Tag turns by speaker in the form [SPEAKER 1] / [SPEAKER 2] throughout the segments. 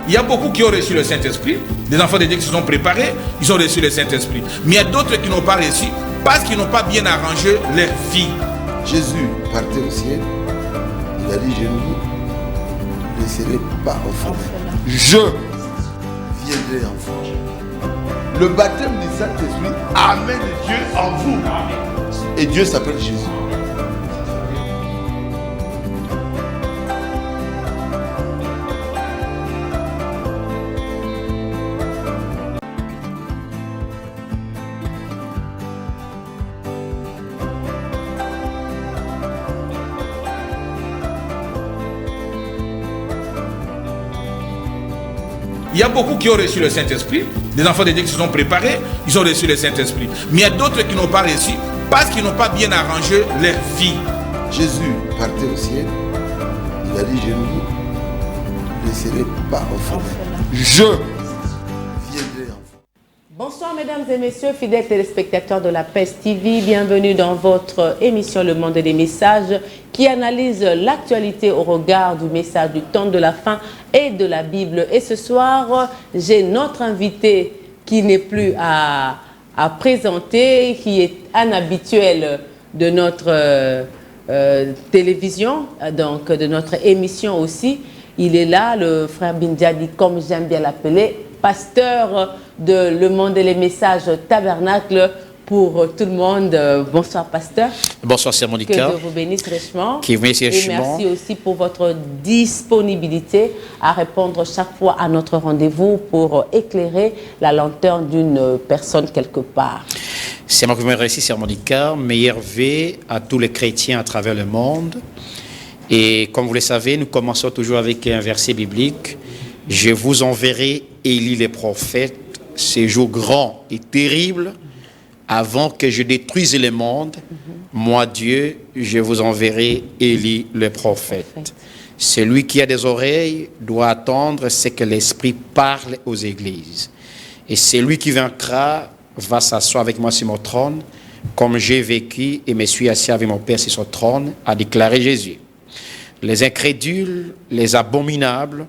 [SPEAKER 1] Il y a beaucoup qui ont reçu le Saint-Esprit, des enfants de Dieu qui se sont préparés, ils ont reçu le Saint-Esprit. Mais il y a d'autres qui n'ont pas reçu parce qu'ils n'ont pas bien arrangé leur vie.
[SPEAKER 2] Jésus partait au ciel, il a dit, je ne vous laisserai pas orphelin. Je viendrai en vous. Le baptême du Saint-Esprit amène Dieu en vous. Et Dieu s'appelle Jésus.
[SPEAKER 1] Il y a beaucoup qui ont reçu le Saint-Esprit, des enfants de Dieu qui se sont préparés, ils ont reçu le Saint-Esprit. Mais il y a d'autres qui n'ont pas reçu parce qu'ils n'ont pas bien arrangé leur vie.
[SPEAKER 2] Jésus partait au ciel, il a dit, je ne vous laisserai pas orphelin. Je viendrai en vous.
[SPEAKER 3] Bonsoir mesdames et messieurs, fidèles téléspectateurs de la PES TV, bienvenue dans votre émission Le Monde des Messages qui analyse l'actualité au regard du message du temps de la fin et de la Bible. Et ce soir, j'ai notre invité qui n'est plus à présenter, qui est un habituel de notre télévision, donc de notre émission aussi. Il est là, le frère Bindiadi, comme j'aime bien l'appeler, pasteur de Le Monde et les Messages Tabernacle pour tout le monde. Bonsoir, pasteur.
[SPEAKER 4] Bonsoir, Sœur Monica.
[SPEAKER 3] Que Dieu vous bénisse richement.
[SPEAKER 4] Qui vous bénisse richement.
[SPEAKER 3] Et merci aussi pour votre disponibilité à répondre chaque fois à notre rendez-vous pour éclairer la lanterne d'une personne quelque part.
[SPEAKER 4] C'est moi qui vous remercie, Sœur Monica. Meilleure vœux à tous les chrétiens à travers le monde. Et comme vous le savez, nous commençons toujours avec un verset biblique. Je vous enverrai Élie le prophète, ces jours grands et terribles, avant que je détruise le monde. Moi, Dieu, je vous enverrai Élie le prophète. Celui qui a des oreilles doit attendre ce que l'Esprit parle aux églises. Et celui qui vaincra va s'asseoir avec moi sur mon trône, comme j'ai vécu et me suis assis avec mon Père sur son trône, a déclaré Jésus. Les incrédules, les abominables,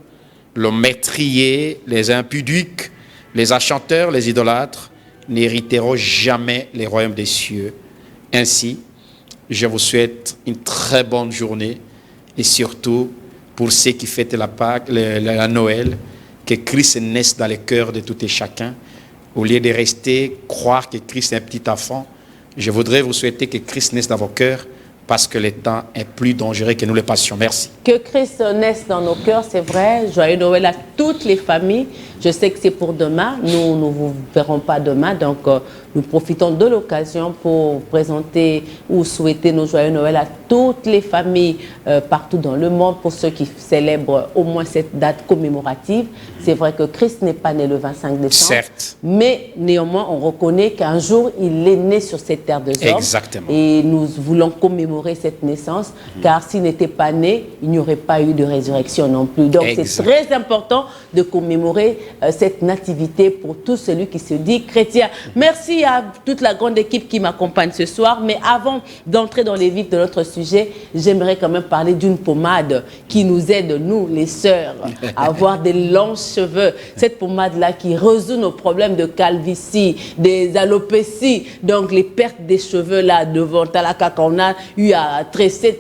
[SPEAKER 4] les meurtriers, les impudiques, les achanteurs, les idolâtres n'hériteront jamais les royaumes des cieux. Ainsi, je vous souhaite une très bonne journée et surtout pour ceux qui fêtent la Pâque, la Noël, que Christ naisse dans le cœur de tout et chacun. Au lieu de rester croire que Christ est un petit enfant, je voudrais vous souhaiter que Christ naisse dans vos cœurs parce que le temps est plus dangereux que nous le passions. Merci.
[SPEAKER 3] Que Christ naisse dans nos cœurs, c'est vrai. Joyeux Noël à toutes les familles. Je sais que c'est pour demain. Nous ne vous verrons pas demain. Donc, nous profitons de l'occasion pour présenter ou souhaiter nos joyeux Noël à toutes les familles partout dans le monde, pour ceux qui célèbrent au moins cette date commémorative. C'est vrai que Christ n'est pas né le 25 décembre.
[SPEAKER 4] Certes.
[SPEAKER 3] Mais néanmoins, on reconnaît qu'un jour, il est né sur cette terre de hommes.
[SPEAKER 4] Exactement.
[SPEAKER 3] Et nous voulons commémorer cette naissance, car s'il n'était pas né, il n'y aurait pas eu de résurrection non plus. Donc, c'est très important de commémorer cette nativité pour tout celui qui se dit chrétien. Merci à toute la grande équipe qui m'accompagne ce soir. Mais avant d'entrer dans les vifs de notre sujet, j'aimerais quand même parler d'une pommade qui nous aide, nous, les sœurs, à avoir des longs cheveux. Cette pommade-là qui résout nos problèmes de calvitie, des alopécies, donc les pertes des cheveux là devant Talaka qu'on a eu à tresser,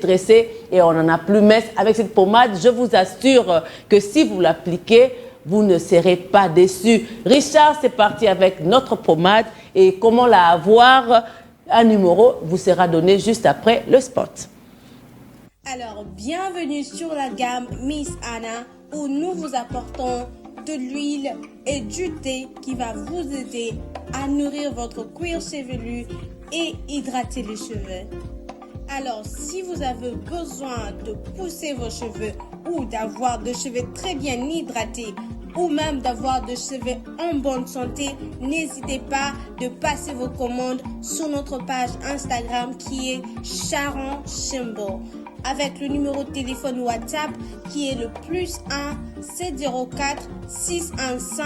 [SPEAKER 3] et on n'en a plus. Mais avec cette pommade, je vous assure que si vous l'appliquez, vous ne serez pas déçus. Richard, c'est parti avec notre pommade. Et comment la avoir? Un numéro vous sera donné juste après le spot.
[SPEAKER 5] Alors, bienvenue sur la gamme Miss Anna, où nous vous apportons de l'huile et du thé qui va vous aider à nourrir votre cuir chevelu et hydrater les cheveux. Alors, si vous avez besoin de pousser vos cheveux ou d'avoir des cheveux très bien hydratés ou même d'avoir des cheveux en bonne santé, n'hésitez pas de passer vos commandes sur notre page Instagram qui est Sharon Shimbo, avec le numéro de téléphone WhatsApp qui est le +1 704 615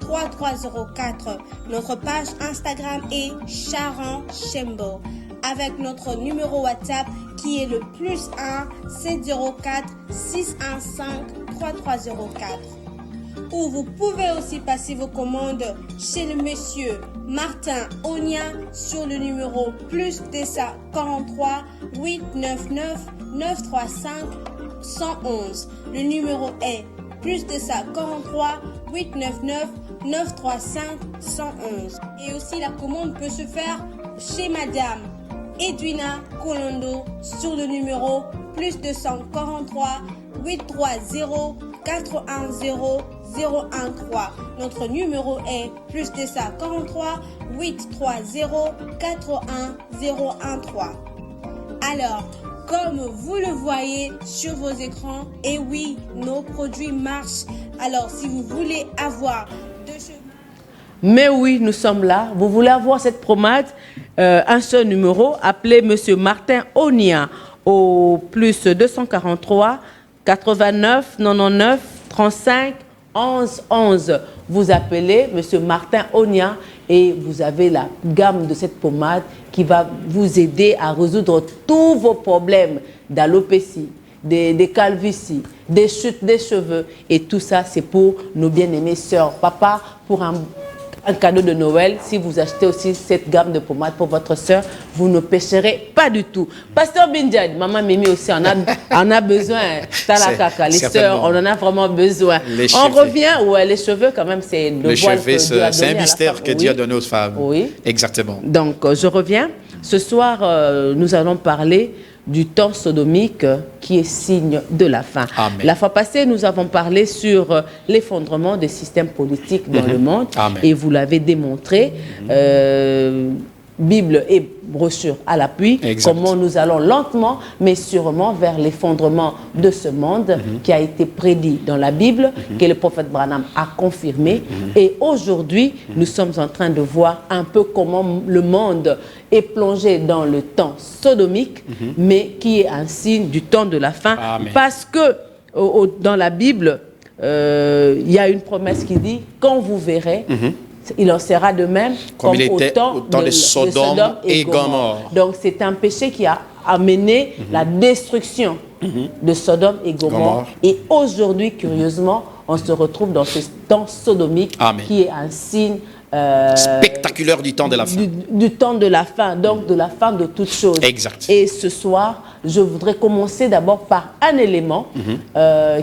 [SPEAKER 5] 3304. Notre page Instagram est Sharon Shimbo, avec notre numéro WhatsApp qui est le +1 704 615 3304. ou vous pouvez aussi passer vos commandes chez le monsieur Martin Onia sur le numéro plus 243 899 935 111. Le numéro est plus 243 899 935 111. Et aussi la commande peut se faire chez Madame Edwina Colondo sur le numéro plus 243 830 410 013. Notre numéro est plus 243 830 410 Alors, comme vous le voyez sur vos écrans, et oui, nos produits marchent. Alors, si vous voulez avoir de cheveux...
[SPEAKER 3] Mais oui, nous sommes là. Vous voulez avoir cette pommade, un seul numéro, appelez Monsieur Martin Onia au plus 243 89 99 35 11 11. Vous appelez Monsieur Martin Onia et vous avez la gamme de cette pommade qui va vous aider à résoudre tous vos problèmes d'alopécie, des calvities, des chutes des cheveux. Et tout ça, c'est pour nos bien-aimés sœurs. Papa, pour un cadeau de Noël, si vous achetez aussi cette gamme de pommade pour votre sœur, vous ne pécherez pas du tout. Pasteur Binjad, maman Mimi aussi en a besoin. Talakaka, les sœurs, on en a vraiment besoin. On revient, ouais, les cheveux quand même, c'est le voile que Dieu a donné.
[SPEAKER 4] C'est un mystère que Dieu a donné aux femmes.
[SPEAKER 3] Oui.
[SPEAKER 4] Exactement.
[SPEAKER 3] Donc, je reviens. Ce soir, nous allons parler du temps sodomique qui est signe de la fin.
[SPEAKER 4] Amen.
[SPEAKER 3] La fois passée, nous avons parlé sur l'effondrement des systèmes politiques dans le monde.
[SPEAKER 4] Amen.
[SPEAKER 3] Et vous l'avez démontré. Bible et brochure à l'appui, comment nous allons lentement mais sûrement vers l'effondrement de ce monde qui a été prédit dans la Bible, que le prophète Branham a confirmé. Et aujourd'hui, nous sommes en train de voir un peu comment le monde est plongé dans le temps sodomique, mais qui est un signe du temps de la fin.
[SPEAKER 4] Amen.
[SPEAKER 3] Parce que dans la Bible, il y a une promesse qui dit « Quand vous verrez il en sera de même comme au temps de Sodome et Gomorrhe. » Donc c'est un péché qui a amené la destruction de Sodome et Gomorrhe. Et aujourd'hui, curieusement, on se retrouve dans ce temps sodomique qui est un signe
[SPEAKER 4] spectaculaire du temps de la fin.
[SPEAKER 3] Du temps de la fin, donc de la fin de toutes choses.
[SPEAKER 4] Exact.
[SPEAKER 3] Et ce soir, je voudrais commencer d'abord par un élément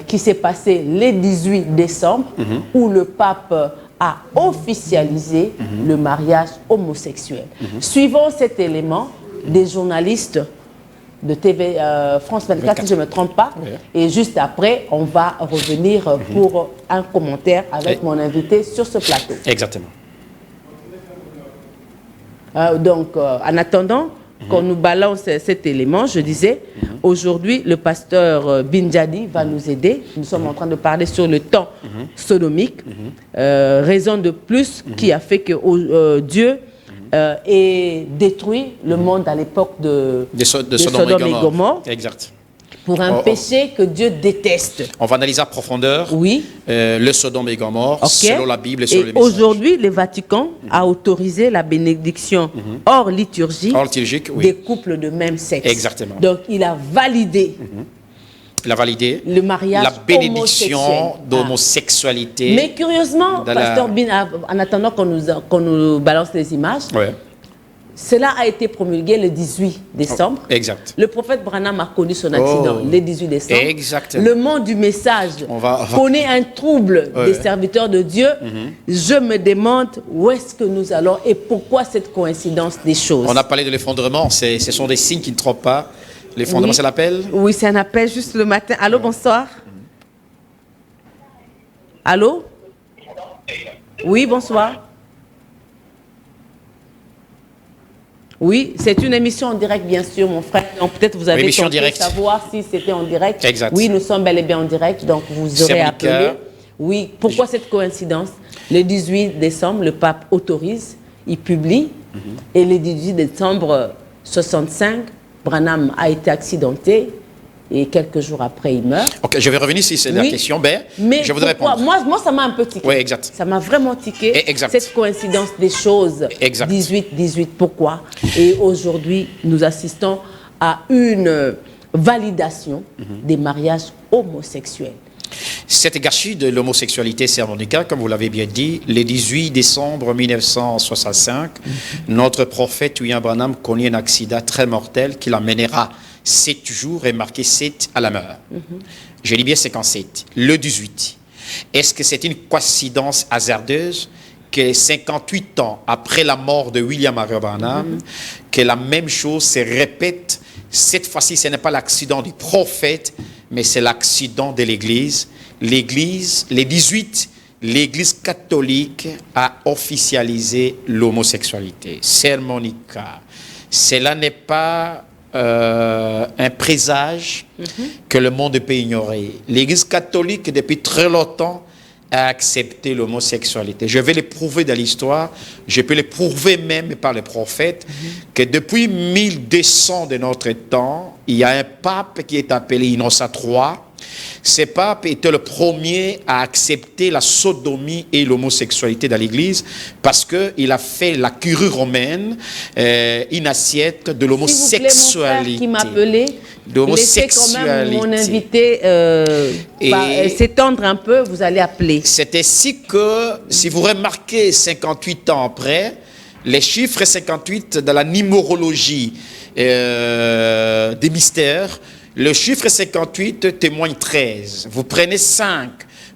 [SPEAKER 3] qui s'est passé le 18 décembre, où le pape a officialisé le mariage homosexuel. Suivant cet élément, des journalistes de TV France 24, si je ne me trompe pas, et juste après, on va revenir pour un commentaire avec mon invité sur ce plateau.
[SPEAKER 4] Exactement.
[SPEAKER 3] Donc, en attendant qu'on nous balance cet élément, je disais, aujourd'hui, le pasteur Binjadi va nous aider. Nous sommes en train de parler sur le temps sodomique, raison de plus qui a fait que Dieu ait détruit le monde à l'époque de Sodome et Gomorre.
[SPEAKER 4] Exact.
[SPEAKER 3] Pour un péché que Dieu déteste.
[SPEAKER 4] On va analyser à profondeur le Sodome et Gomorre selon la Bible et selon les messages.
[SPEAKER 3] Aujourd'hui, le Vatican a autorisé la bénédiction hors liturgique des couples de même sexe.
[SPEAKER 4] Exactement.
[SPEAKER 3] Donc, il a validé le mariage,
[SPEAKER 4] la bénédiction d'homosexualité.
[SPEAKER 3] Mais curieusement, Pasteur Bin, en attendant qu'on nous balance les images, cela a été promulgué le 18 décembre.
[SPEAKER 4] Exact.
[SPEAKER 3] Le prophète Branham a connu son accident le 18 décembre.
[SPEAKER 4] Exactement.
[SPEAKER 3] Le monde du message connaît un trouble des serviteurs de Dieu. Je me demande où est-ce que nous allons et pourquoi cette coïncidence des choses.
[SPEAKER 4] On a parlé de l'effondrement. Ce sont des signes qui ne trompent pas. L'effondrement, c'est l'appel?
[SPEAKER 3] Oui, c'est un appel juste le matin. Allô, bonsoir. Allô? Oui, bonsoir. Oui, c'est une émission en direct, bien sûr, mon frère. Donc, peut-être vous avez tenté de savoir si c'était en direct.
[SPEAKER 4] Exact.
[SPEAKER 3] Oui, nous sommes bel et bien en direct, donc vous aurez appelé. Oui, pourquoi cette coïncidence? Le 18 décembre, le pape autorise, il publie, et le 18 décembre 65, Branham a été accidenté, et quelques jours après, il meurt.
[SPEAKER 4] Ok, je vais revenir si c'est la question. Mais je voudrais répondre.
[SPEAKER 3] Moi, ça m'a un peu tiqué.
[SPEAKER 4] Oui, exact.
[SPEAKER 3] Ça m'a vraiment tiqué, cette coïncidence des choses. 18, pourquoi? Et aujourd'hui, nous assistons à une validation des mariages homosexuels.
[SPEAKER 4] Cette gâchis de l'homosexualité, Sœur Monica, comme vous l'avez bien dit, le 18 décembre 1965, notre prophète William Branham connaît un accident très mortel qui l'amènera 7 jours et marqué 7 à la mort. Je dis bien 57, le 18. Est-ce que c'est une coïncidence hasardeuse que 58 ans après la mort de William Marion Branham, que la même chose se répète? Cette fois-ci, ce n'est pas l'accident du prophète, mais c'est l'accident de l'Église. L'Église, les 18, l'Église catholique a officialisé l'homosexualité. Sœur Monica, cela n'est pas un présage que le monde peut ignorer. L'Église catholique, depuis très longtemps, a accepté l'homosexualité. Je vais le prouver dans l'histoire, je peux le prouver même par les prophètes, que depuis 1200 de notre temps, il y a un pape qui est appelé Innocent III. Ce pape était le premier à accepter la sodomie et l'homosexualité dans l'Église parce qu'il a fait la curie romaine une assiette de l'homosexualité.
[SPEAKER 3] Qui m'appelait, laissez quand même mon invité s'étendre un peu, vous allez appeler.
[SPEAKER 4] C'est ainsi que, si vous remarquez 58 ans après, les chiffres 58 dans la numérologie des mystères, le chiffre 58 témoigne 13. Vous prenez 5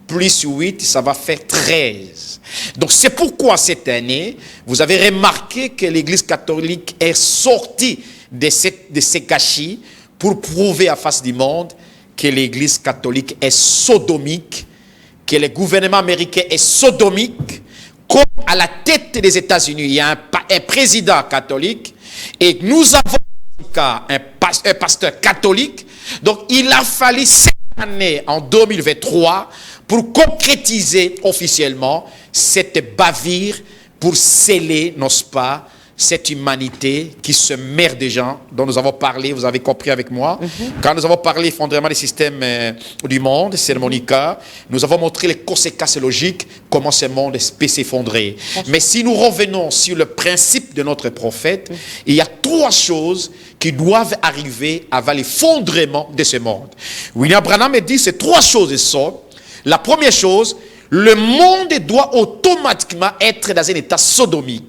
[SPEAKER 4] plus 8, ça va faire 13. Donc c'est pourquoi cette année, vous avez remarqué que l'Église catholique est sortie de ces gâchis pour prouver à face du monde que l'Église catholique est sodomique, que le gouvernement américain est sodomique, comme à la tête des États-Unis, il y a un président catholique, et nous avons un pasteur catholique. Donc il a fallu cette année, en 2023, pour concrétiser officiellement cette bavure, pour sceller, n'est-ce pas, cette humanité qui se meurt des gens dont nous avons parlé, vous avez compris avec moi. Quand nous avons parlé effondrement des systèmes du monde, Sœur Monica, nous avons montré les conséquences logiques, comment ce monde peut s'effondrer. Mais si nous revenons sur le principe de notre prophète, il y a 3 choses qui doivent arriver avant l'effondrement de ce monde. William Branham dit ces 3 choses sont: la première chose, le monde doit automatiquement être dans un état sodomique.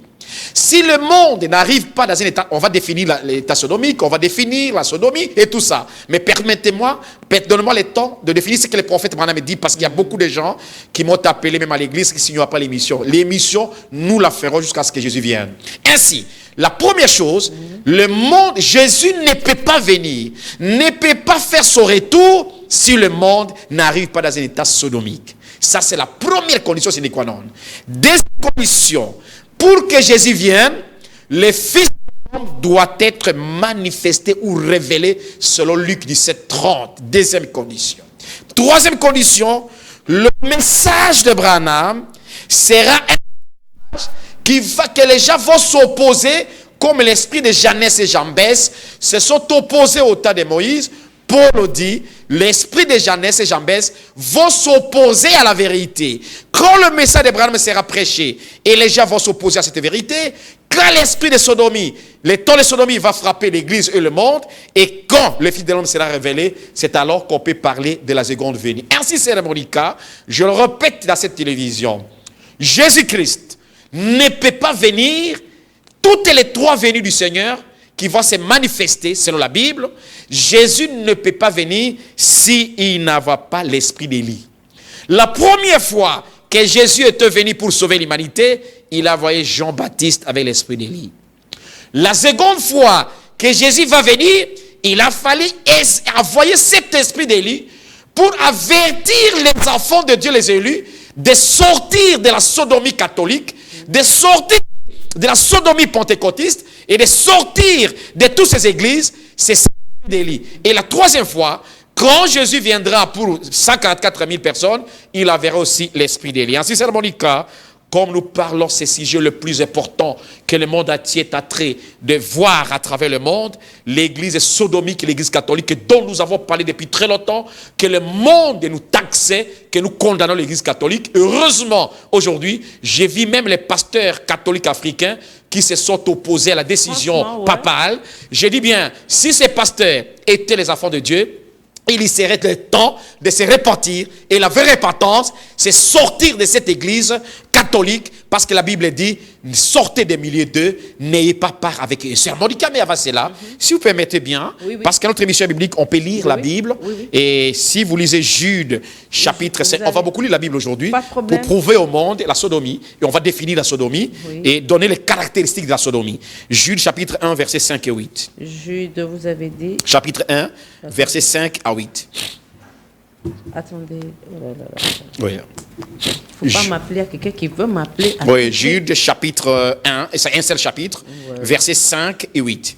[SPEAKER 4] Si le monde n'arrive pas dans un état, on va définir l'état sodomique, on va définir la sodomie et tout ça. Mais permettez-moi, donnez-moi le temps de définir ce que le prophète Branham dit, parce qu'il y a beaucoup de gens qui m'ont appelé même à l'église qui n'ignorent pas l'émission. L'émission, nous la ferons jusqu'à ce que Jésus vienne. Ainsi, la première chose, le monde, Jésus ne peut pas venir, ne peut pas faire son retour si le monde n'arrive pas dans un état sodomique. Ça, c'est la première condition sine qua non. Deuxième condition, pour que Jésus vienne, le Fils de l'homme doit être manifesté ou révélé selon Luc 17:30. Deuxième condition. Troisième condition, le message de Branham sera un message que les gens vont s'opposer, comme l'esprit de Jeannès et Jambès se sont opposés au temps de Moïse. Paul dit, l'esprit de Jeannès et Jambès vont s'opposer à la vérité. Quand le message d'Abraham sera prêché et les gens vont s'opposer à cette vérité, quand l'esprit de sodomie, le temps de sodomie va frapper l'église et le monde, et quand le Fils de l'homme sera révélé, c'est alors qu'on peut parler de la seconde venue. Ainsi, Sœur Monica, je le répète dans cette télévision, Jésus-Christ ne peut pas venir toutes les 3 venues du Seigneur qui vont se manifester selon la Bible. Jésus ne peut pas venir s'il n'a pas l'esprit d'Élie. La première fois que Jésus était venu pour sauver l'humanité, il a envoyé Jean-Baptiste avec l'esprit d'Élie. La seconde fois que Jésus va venir, il a fallu envoyer cet esprit d'Élie pour avertir les enfants de Dieu, les élus, de sortir de la sodomie catholique, de sortir de la sodomie pentecôtiste et de sortir de toutes ces églises, c'est ça d'Élie. Et la troisième fois, quand Jésus viendra pour 144 000 personnes, il enverra aussi l'esprit d'Élie. Ainsi, Sœur Monica, comme nous parlons, c'est le sujet le plus important que le monde entier est attrait de voir à travers le monde, l'église sodomique, l'église catholique, dont nous avons parlé depuis très longtemps, que le monde nous taxait, que nous condamnons l'église catholique. Heureusement, aujourd'hui, j'ai vu même les pasteurs catholiques africains qui se sont opposés à la décision papale. J'ai dit bien, si ces pasteurs étaient les enfants de Dieu, il y serait le temps de se repentir. Et la vraie repentance, c'est sortir de cette église catholique, parce que la Bible dit, sortez des milieux d'eux, n'ayez pas part avec eux. Sœur Monica, mais avant cela, si vous permettez bien, parce qu'à notre émission biblique, on peut lire la Bible, et si vous lisez Jude, chapitre 5, on va beaucoup lire la Bible aujourd'hui, pour prouver au monde la sodomie, et on va définir la sodomie, et donner les caractéristiques de la sodomie. Jude, chapitre 1, versets 5 et 8.
[SPEAKER 3] Jude, vous avez dit.
[SPEAKER 4] Chapitre 1, versets 5 à 8.
[SPEAKER 3] Attendez.
[SPEAKER 4] Oui.
[SPEAKER 3] Il ne faut pas m'appeler à quelqu'un qui veut m'appeler.
[SPEAKER 4] Oui, Jude, chapitre 1, et c'est un seul chapitre, versets 5 et 8.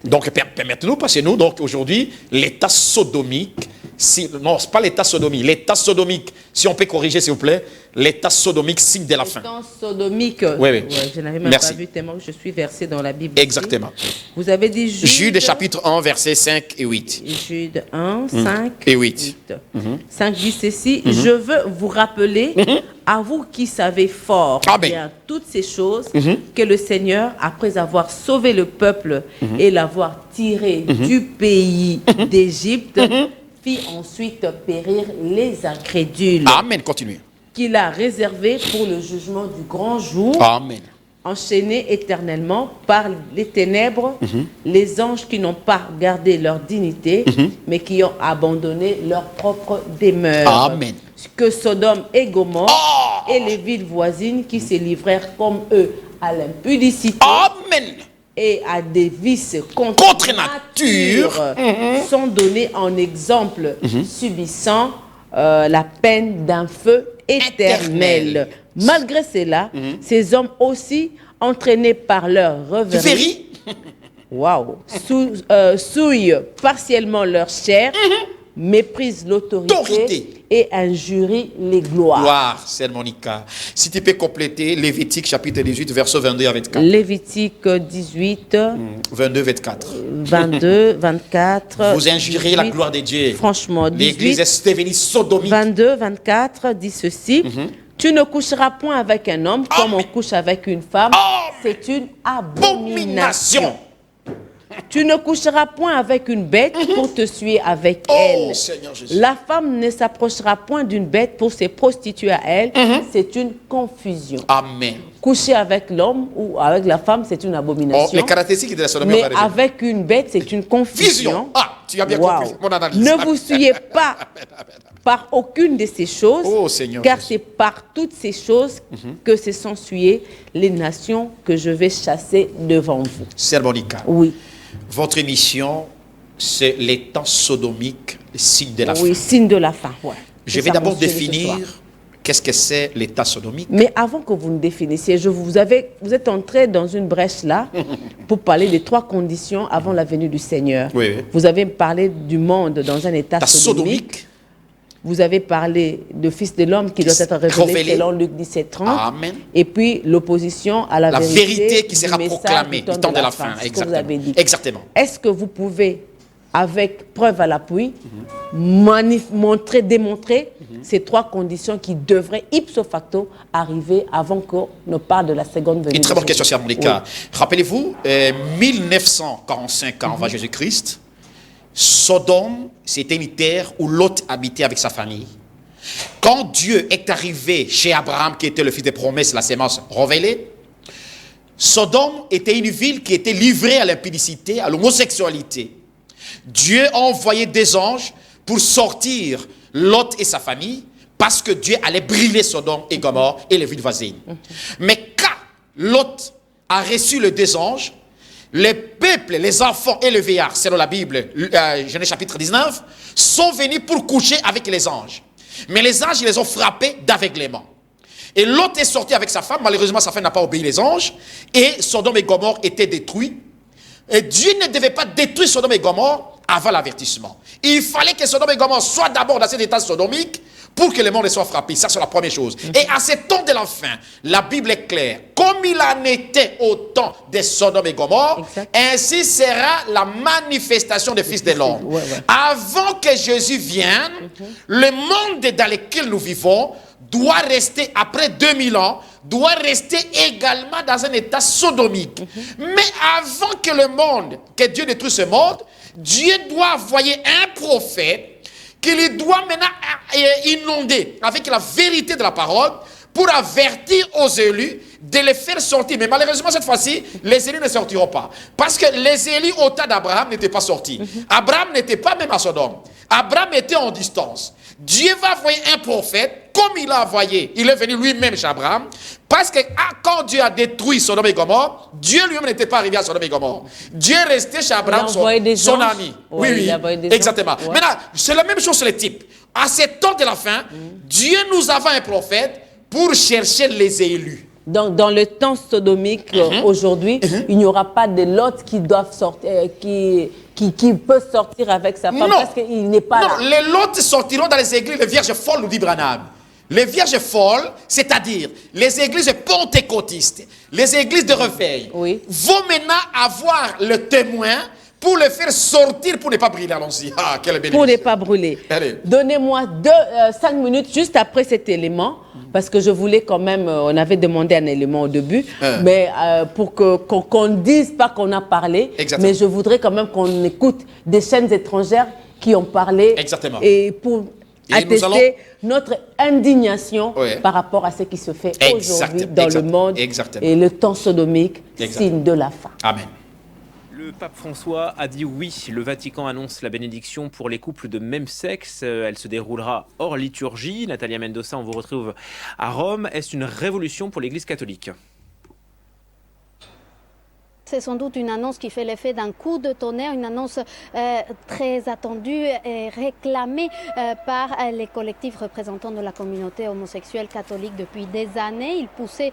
[SPEAKER 4] Donc, permettez-nous, passez-nous, donc aujourd'hui, l'état sodomique, non, ce n'est pas l'état sodomique, l'état sodomique, si on peut corriger, s'il vous plaît, l'état sodomique, signe de la fin.
[SPEAKER 3] L'état sodomique,
[SPEAKER 4] oui.
[SPEAKER 3] Je n'avais même pas vu tellement que je suis versé dans la Bible.
[SPEAKER 4] Exactement.
[SPEAKER 3] Vous avez dit
[SPEAKER 4] Jude, chapitre 1, versets 5 et 8.
[SPEAKER 3] Jude 1, 5
[SPEAKER 4] et 8.
[SPEAKER 3] 5 dit ceci, je veux vous rappeler, à vous qui savez fort bien toutes ces choses, que le Seigneur, après avoir sauvé le peuple et l'avoir tiré du pays d'Égypte, fit ensuite périr les incrédules.
[SPEAKER 4] Amen, continuez.
[SPEAKER 3] Qu'il a réservé pour le jugement du grand jour.
[SPEAKER 4] Amen.
[SPEAKER 3] Enchaînés éternellement par les ténèbres, les anges qui n'ont pas gardé leur dignité, mais qui ont abandonné leur propre demeure.
[SPEAKER 4] Amen.
[SPEAKER 3] Que Sodome et Gomorrhe et les villes voisines qui se livrèrent comme eux à l'impudicité.
[SPEAKER 4] Amen.
[SPEAKER 3] Et à des vices contre nature sont donnés en exemple, subissant la peine d'un feu éternel. Malgré cela, ces hommes aussi, entraînés par leur rêverie, souillent partiellement leur chair, méprisent l'autorité et injurient les gloires.
[SPEAKER 4] Gloire, Sœur Monica. Si tu peux compléter Lévitique chapitre 18, verset 22 à 24.
[SPEAKER 3] Lévitique 18,
[SPEAKER 4] 22, 24.
[SPEAKER 3] 22, 24.
[SPEAKER 4] Vous injurez 18, la gloire de Dieu.
[SPEAKER 3] Franchement, 18,
[SPEAKER 4] l'église est devenue sodomique.
[SPEAKER 3] 22, 24 dit ceci. Tu ne coucheras point avec un homme comme on couche avec une femme. C'est une abomination. Tu ne coucheras point avec une bête pour te suer avec elle.
[SPEAKER 4] Seigneur Jésus.
[SPEAKER 3] La femme ne s'approchera point d'une bête pour se prostituer à elle. C'est une confusion.
[SPEAKER 4] Amen.
[SPEAKER 3] Coucher avec l'homme ou avec la femme, c'est une abomination.
[SPEAKER 4] Les caractéristiques de la sodomie.
[SPEAKER 3] Mais avec une bête, c'est une confusion.
[SPEAKER 4] Tu as bien compris mon analyse.
[SPEAKER 3] Ne vous souillez pas par aucune de ces choses, car c'est par toutes ces choses que se sont souillées les nations que je vais chasser devant vous.
[SPEAKER 4] Sœur Monica.
[SPEAKER 3] Oui.
[SPEAKER 4] Votre émission, c'est les temps sodomiques, signe de la fin.
[SPEAKER 3] Oui, signe de la fin. Ouais.
[SPEAKER 4] Je vais d'abord définir qu'est-ce que c'est l'état sodomique.
[SPEAKER 3] Mais avant que vous ne définissiez, vous êtes entré dans une brèche là pour parler des 3 conditions avant la venue du Seigneur.
[SPEAKER 4] Oui.
[SPEAKER 3] Vous avez parlé du monde dans un état sodomique. Vous avez parlé de Fils de l'homme qui doit être révélé selon Luc 17:30.
[SPEAKER 4] Amen.
[SPEAKER 3] Et puis l'opposition à la vérité
[SPEAKER 4] qui sera proclamée du temps de la fin.
[SPEAKER 3] Exactement. Vous avez dit.
[SPEAKER 4] Exactement.
[SPEAKER 3] Est-ce que vous pouvez, avec preuve à l'appui, démontrer ces 3 conditions qui devraient ipso facto arriver avant qu'on ne parle de la seconde venue?
[SPEAKER 4] Une très bonne question, Sœur Monica. Rappelez-vous, 1945 ans avant Jésus-Christ, Sodome, c'était une terre où Lot habitait avec sa famille. Quand Dieu est arrivé chez Abraham, qui était le fils des promesses, la sémence révélée, Sodome était une ville qui était livrée à l'impudicité, à l'homosexualité. Dieu a envoyé des anges pour sortir Lot et sa famille, parce que Dieu allait brûler Sodome et Gomorrhe et les villes voisines. Mais quand Lot a reçu les 2 anges, les peuples, les enfants et les vieillards, selon la Bible, Genèse chapitre 19, sont venus pour coucher avec les anges. Mais les anges, ils les ont frappés d'aveuglement. Et Lot est sorti avec sa femme. Malheureusement, sa femme n'a pas obéi les anges. Et Sodome et Gomorrhe étaient détruits. Et Dieu ne devait pas détruire Sodome et Gomorrhe avant l'avertissement. Il fallait que Sodome et Gomorrhe soient d'abord dans cet état sodomique pour que le monde soit frappé. Ça, c'est la première chose. Et à ce temps de la fin, la Bible est claire. Comme il en était au temps de Sodome et Gomorrhe, ainsi sera la manifestation des fils de l'homme. Avant que Jésus vienne, le monde dans lequel nous vivons doit rester, après 2000 ans, doit rester également dans un état sodomique. Mais avant que le monde, que Dieu détruise ce monde, Dieu doit envoyer un prophète qui lui doit maintenant inonder avec la vérité de la parole pour avertir aux élus de les faire sortir. Mais malheureusement, cette fois-ci, les élus ne sortiront pas. Parce que les élus au temps d'Abraham n'étaient pas sortis. Abraham n'était pas même à Sodome. Abraham était en distance. Dieu va envoyer un prophète, comme il l'a envoyé. Il est venu lui-même chez Abraham. Parce que quand Dieu a détruit Sodome et Gomorrhe, Dieu lui-même n'était pas arrivé à Sodome et Gomorrhe. Dieu est resté chez Abraham, son ami. Oui, exactement. Ouais. Maintenant, c'est la même chose sur les types. À ce temps de la fin, Dieu nous envoie un prophète pour chercher les élus.
[SPEAKER 3] Donc, dans le temps sodomique, aujourd'hui, il n'y aura pas de Lot qui doivent sortir, qui peut sortir avec sa femme parce qu'il n'est pas là.
[SPEAKER 4] Non, les Lot sortiront dans les églises, les vierges folles, nous dit Branham. Les vierges folles, c'est-à-dire les églises pentecôtistes, les églises de réveil, vont maintenant avoir le témoin pour le faire sortir, pour ne pas brûler. Allons-y. Ah, quelle belle
[SPEAKER 3] pour ne pas brûler. Donnez-moi 5 minutes juste après cet élément, parce que je voulais quand même, on avait demandé un élément au début, mais pour qu'on ne dise pas qu'on a parlé, mais je voudrais quand même qu'on écoute des chaînes étrangères qui ont parlé. Et pour attester notre indignation par rapport à ce qui se fait aujourd'hui dans le monde et le temps sodomique, signe de la fin.
[SPEAKER 4] Amen.
[SPEAKER 6] Le pape François a dit oui. Le Vatican annonce la bénédiction pour les couples de même sexe. Elle se déroulera hors liturgie. Natalia Mendoza, on vous retrouve à Rome. Est-ce une révolution pour l'Église catholique ?
[SPEAKER 7] C'est sans doute une annonce qui fait l'effet d'un coup de tonnerre, une annonce très attendue et réclamée par les collectifs représentants de la communauté homosexuelle catholique depuis des années. Ils poussaient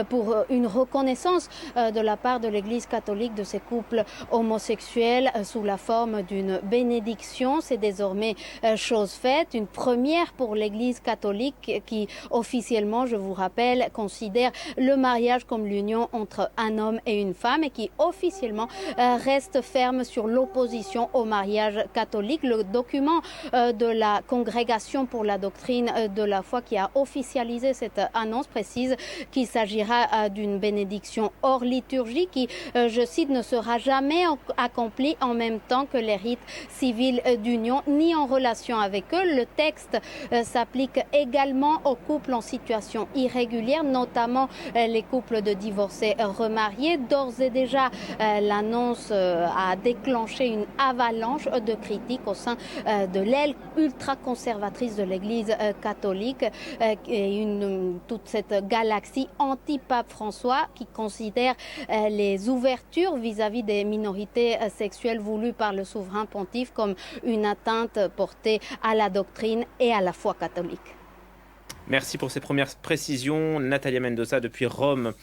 [SPEAKER 7] pour une reconnaissance de la part de l'Église catholique de ces couples homosexuels sous la forme d'une bénédiction. C'est désormais chose faite, une première pour l'Église catholique qui officiellement, je vous rappelle, considère le mariage comme l'union entre un homme et une femme et qui officiellement reste ferme sur l'opposition au mariage catholique. Le document de la Congrégation pour la doctrine de la foi qui a officialisé cette annonce précise qu'il s'agira d'une bénédiction hors liturgie qui, je cite, ne sera jamais accomplie en même temps que les rites civils d'union ni en relation avec eux. Le texte s'applique également aux couples en situation irrégulière, notamment les couples de divorcés remariés. D'ores et déjà, l'annonce a déclenché une avalanche de critiques au sein de l'aile ultra-conservatrice de l'Église catholique et toute cette galaxie anti-pape François qui considère les ouvertures vis-à-vis des minorités sexuelles voulues par le souverain pontife comme une atteinte portée à la doctrine et à la foi catholique.
[SPEAKER 6] Merci pour ces premières précisions. Natalia Mendoza depuis Rome.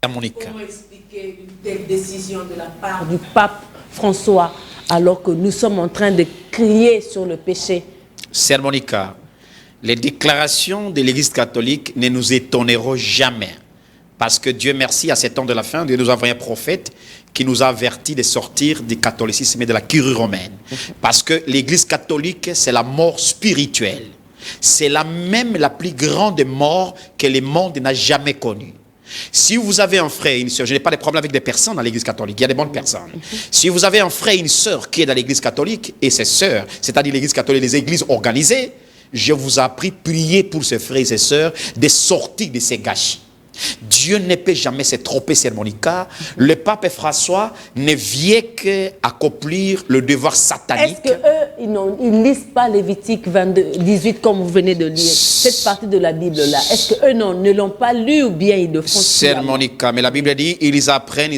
[SPEAKER 3] Comment expliquer une telle décision de la part du pape François alors que nous sommes en train de crier sur le péché?
[SPEAKER 4] Sœur Monica, les déclarations de l'Église catholique ne nous étonneront jamais. Parce que Dieu merci, à ces temps de la fin, Dieu nous a envoyé un prophète qui nous a avertis de sortir du catholicisme et de la curie romaine. Parce que l'Église catholique, c'est la mort spirituelle. C'est la plus grande mort que le monde n'a jamais connue. Si vous avez un frère et une sœur, je n'ai pas de problème avec des personnes dans l'église catholique, il y a des bonnes personnes. Si vous avez un frère et une sœur qui est dans l'église catholique, et ses sœurs, c'est-à-dire l'église catholique, les églises organisées, je vous ai appris à pour ces frères et ces sœurs de sortir de ces gâchis. Dieu ne peut jamais se tromper, Sœur Monica. Le pape François ne vient qu'accomplir le devoir satanique.
[SPEAKER 3] Est-ce qu'eux, ils ne lisent pas Lévitique 18 comme vous venez de lire cette partie de la Bible-là? Est-ce qu'eux ne l'ont pas lu ou bien ils le font?
[SPEAKER 4] Sœur Monica, mais la Bible dit, ils apprennent,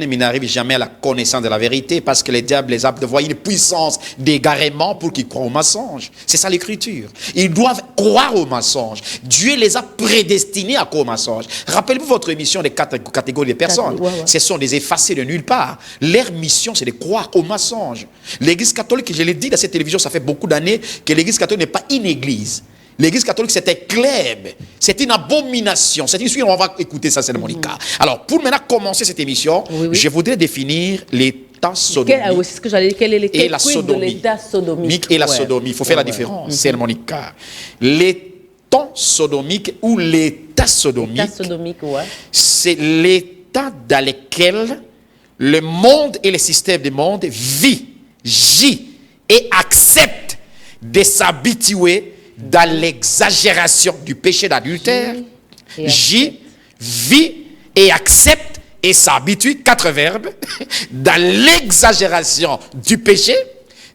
[SPEAKER 4] mais ils n'arrivent jamais à la connaissance de la vérité parce que les diables les a devoyé une puissance d'égarement pour qu'ils croient au mensonge. C'est ça l'écriture. Ils doivent croire au mensonge. Dieu les a prédestinés à croire au mensonge. Rappelez-vous votre émission des 4 catégories de personnes. Ce sont des effacés de nulle part. Leur mission, c'est de croire au mensonge. L'Église catholique, je l'ai dit dans cette télévision, ça fait beaucoup d'années que l'Église catholique n'est pas une église. L'Église catholique, c'est un club. C'est une abomination. C'est une suite, on va écouter ça, c'est Monica. Alors, pour maintenant commencer cette émission, je voudrais définir les l'état sodomique
[SPEAKER 3] c'est ce que j'allais dire. Quel est le
[SPEAKER 4] et la
[SPEAKER 3] quid de
[SPEAKER 4] sodomie.
[SPEAKER 3] l'état sodomique
[SPEAKER 4] Et la sodomie. Il faut faire la différence. C'est harmonica. L'état sodomique ou l'état sodomique, c'est l'état dans lequel le monde et le système du monde vit, gît et accepte de s'habituer dans l'exagération du péché d'adultère. Gît, vit et accepte et s'habitue, 4 verbes, dans l'exagération du péché,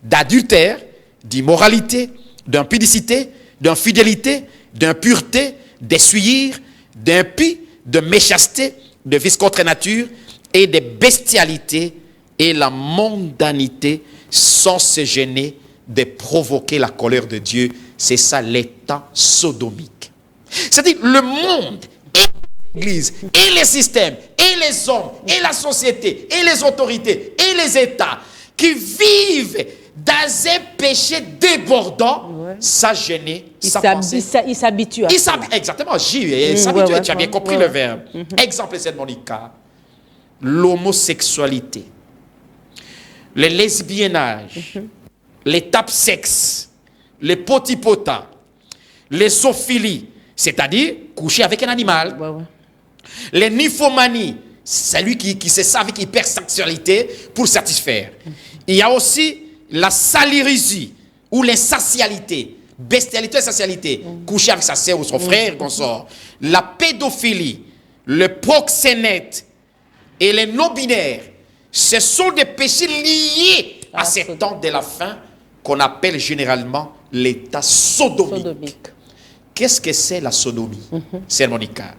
[SPEAKER 4] d'adultère, d'immoralité, d'impudicité, d'infidélité, d'impureté, d'essuyer, d'impie, de méchanceté, de vice contre nature et de bestialité et la mondanité sans se gêner de provoquer la colère de Dieu. C'est ça l'état sodomique. C'est-à-dire le monde et l'Église et les systèmes et les hommes et la société et les autorités et les États qui vivent dans un péché débordant, ça gêne, ça pense.
[SPEAKER 3] Il s'habitue.
[SPEAKER 4] Exactement, s'habitue. Tu as bien compris le verbe. Exemple, c'est mon cas. L'homosexualité, le lesbiennage, les tapes-sexes, les potipotas, les zoophilie, c'est-à-dire coucher avec un animal, les nymphomanies, c'est lui qui se sert avec hypersexualité pour satisfaire. Il y a aussi la salirisie ou l'insatialité, bestialité et satialité, coucher avec sa sœur ou son frère, consort. La pédophilie, le proxénète et les non-binaires, ce sont des péchés liés à ces temps de la fin qu'on appelle généralement l'état sodomique. Qu'est-ce que c'est la sodomie? C'est Monica.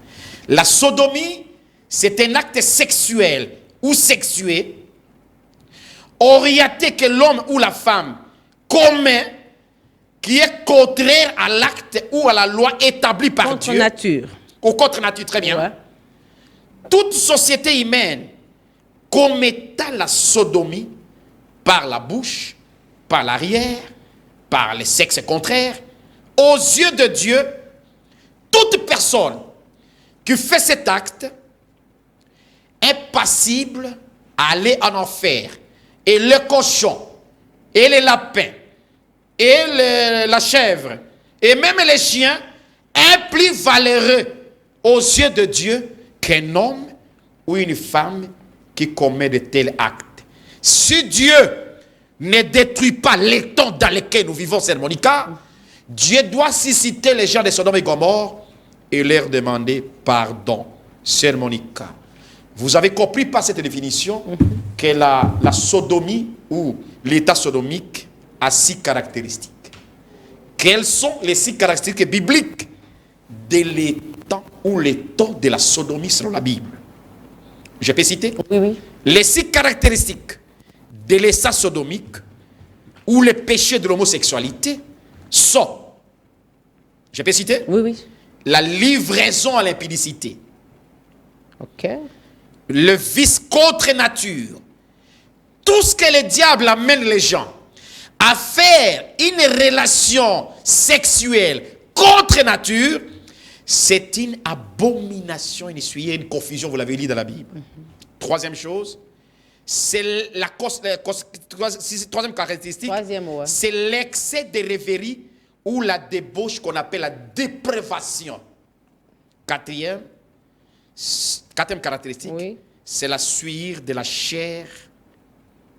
[SPEAKER 4] La sodomie, c'est un acte sexuel ou sexué orienté que l'homme ou la femme commet qui est contraire à l'acte ou à la loi établie par Dieu.
[SPEAKER 3] Contre nature.
[SPEAKER 4] Ou contre nature, très bien. Toute société humaine commettant la sodomie par la bouche, par l'arrière, par le sexe contraire, aux yeux de Dieu, toute personne qui fait cet acte est passible à aller en enfer. Et le cochon, et les lapins, et la chèvre, et même les chiens, est plus valeureux aux yeux de Dieu qu'un homme ou une femme qui commet de tels actes. Si Dieu ne détruit pas les temps dans lesquels nous vivons, c'est Monica, Dieu doit susciter les gens de Sodome et Gomorrhe et leur demander pardon. C'est Monica. Vous avez compris par cette définition que la sodomie ou l'état sodomique a 6 caractéristiques. Quelles sont les 6 caractéristiques bibliques de l'état ou l'état de la sodomie selon la Bible? Je peux citer?
[SPEAKER 3] Oui.
[SPEAKER 4] Les 6 caractéristiques de l'état sodomique ou les péchés de l'homosexualité sont, je peux citer?
[SPEAKER 3] Oui.
[SPEAKER 4] La livraison à l'impudicité.
[SPEAKER 3] Ok.
[SPEAKER 4] Le vice contre nature. Tout ce que le diable amène les gens à faire une relation sexuelle contre nature, c'est une abomination, une confusion, vous l'avez lu dans la Bible. Troisième chose, c'est la troisième caractéristique, c'est l'excès de rêverie ou la débauche qu'on appelle la dépravation. Quatrième caractéristique, c'est la sueur de la chair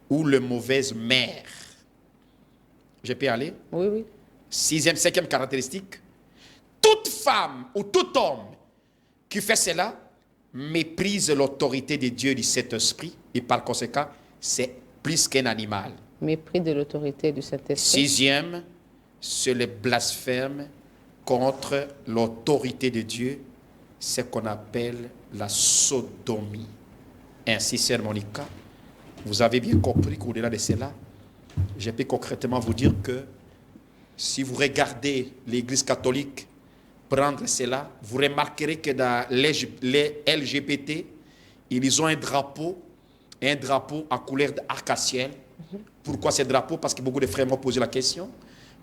[SPEAKER 4] ou le mauvaise mère. Je peux aller?
[SPEAKER 3] Oui.
[SPEAKER 4] Cinquième caractéristique, toute femme ou tout homme qui fait cela méprise l'autorité de Dieu et du Saint-Esprit et par conséquent, c'est plus qu'un animal.
[SPEAKER 3] Mépris de l'autorité du Saint-Esprit. 6e,
[SPEAKER 4] c'est le blasphème contre l'autorité de Dieu, ce qu'on appelle la sodomie. Ainsi, Sœur Monica, vous avez bien compris qu'au-delà de cela, je peux concrètement vous dire que si vous regardez l'Église catholique prendre cela, vous remarquerez que dans les LGBT, ils ont un drapeau à couleur d'arc-en-ciel. Pourquoi ce drapeau? Parce que beaucoup de frères m'ont posé la question.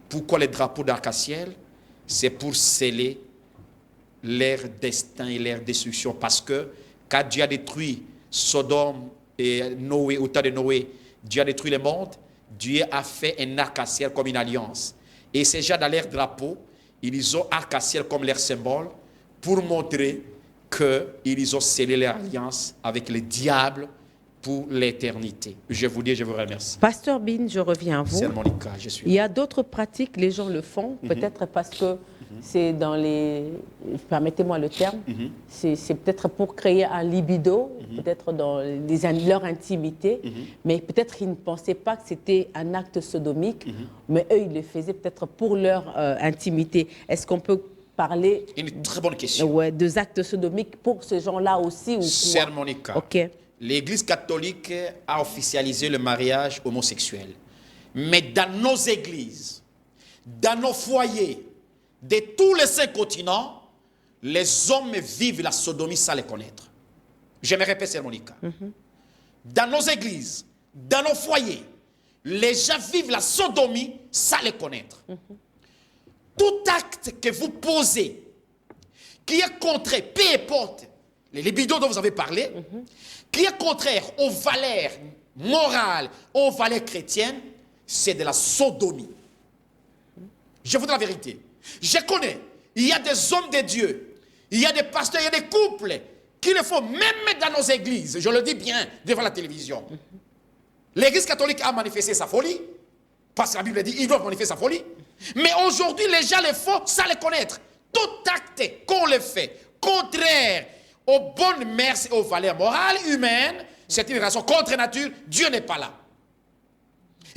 [SPEAKER 4] Pourquoi les drapeaux d'arc-en-ciel? C'est pour sceller leur destin et leur destruction. Parce que quand Dieu a détruit Sodome et Noé, au temps de Noé, Dieu a détruit le monde, Dieu a fait un arc-en-ciel comme une alliance. Et ces gens dans leur drapeau, ils ont arc-en-ciel comme leur symbole pour montrer qu'ils ont scellé leur alliance avec le diable pour l'éternité. Je vous dis, je vous remercie.
[SPEAKER 3] Pasteur Bin, je reviens à vous.
[SPEAKER 4] C'est mon cas, je suis là.
[SPEAKER 3] Il y a d'autres pratiques, les gens le font, peut-être parce que c'est dans les... Permettez-moi le terme. C'est peut-être pour créer un libido, peut-être dans leur intimité, mais peut-être qu'ils ne pensaient pas que c'était un acte sodomique, mais eux, ils le faisaient peut-être pour leur intimité. Est-ce qu'on peut parler...
[SPEAKER 4] Une très bonne question.
[SPEAKER 3] Ouais, des actes sodomiques pour ces gens-là aussi ou
[SPEAKER 4] Sœur Monica, l'Église catholique a officialisé le mariage homosexuel. Mais dans nos églises, dans nos foyers, de tous les 5 continents, les hommes vivent la sodomie sans les connaître. Je me répète, Sœur Monica. Dans nos églises, dans nos foyers, les gens vivent la sodomie sans les connaître. Tout acte que vous posez, qui est contraire, peu importe, les libidos dont vous avez parlé, qui est contraire aux valeurs morales, aux valeurs chrétiennes, c'est de la sodomie. Je vous dis la vérité. Je connais, il y a des hommes de Dieu, il y a des pasteurs, il y a des couples qui le font même dans nos églises. Je le dis bien devant la télévision. L'Église catholique a manifesté sa folie, parce que la Bible dit qu'ils doivent manifester sa folie. Mais aujourd'hui, les gens le font sans le connaître. Tout acte qu'on le fait contraire aux bonnes mœurs et aux valeurs morales humaines, c'est une relation contre nature. Dieu n'est pas là.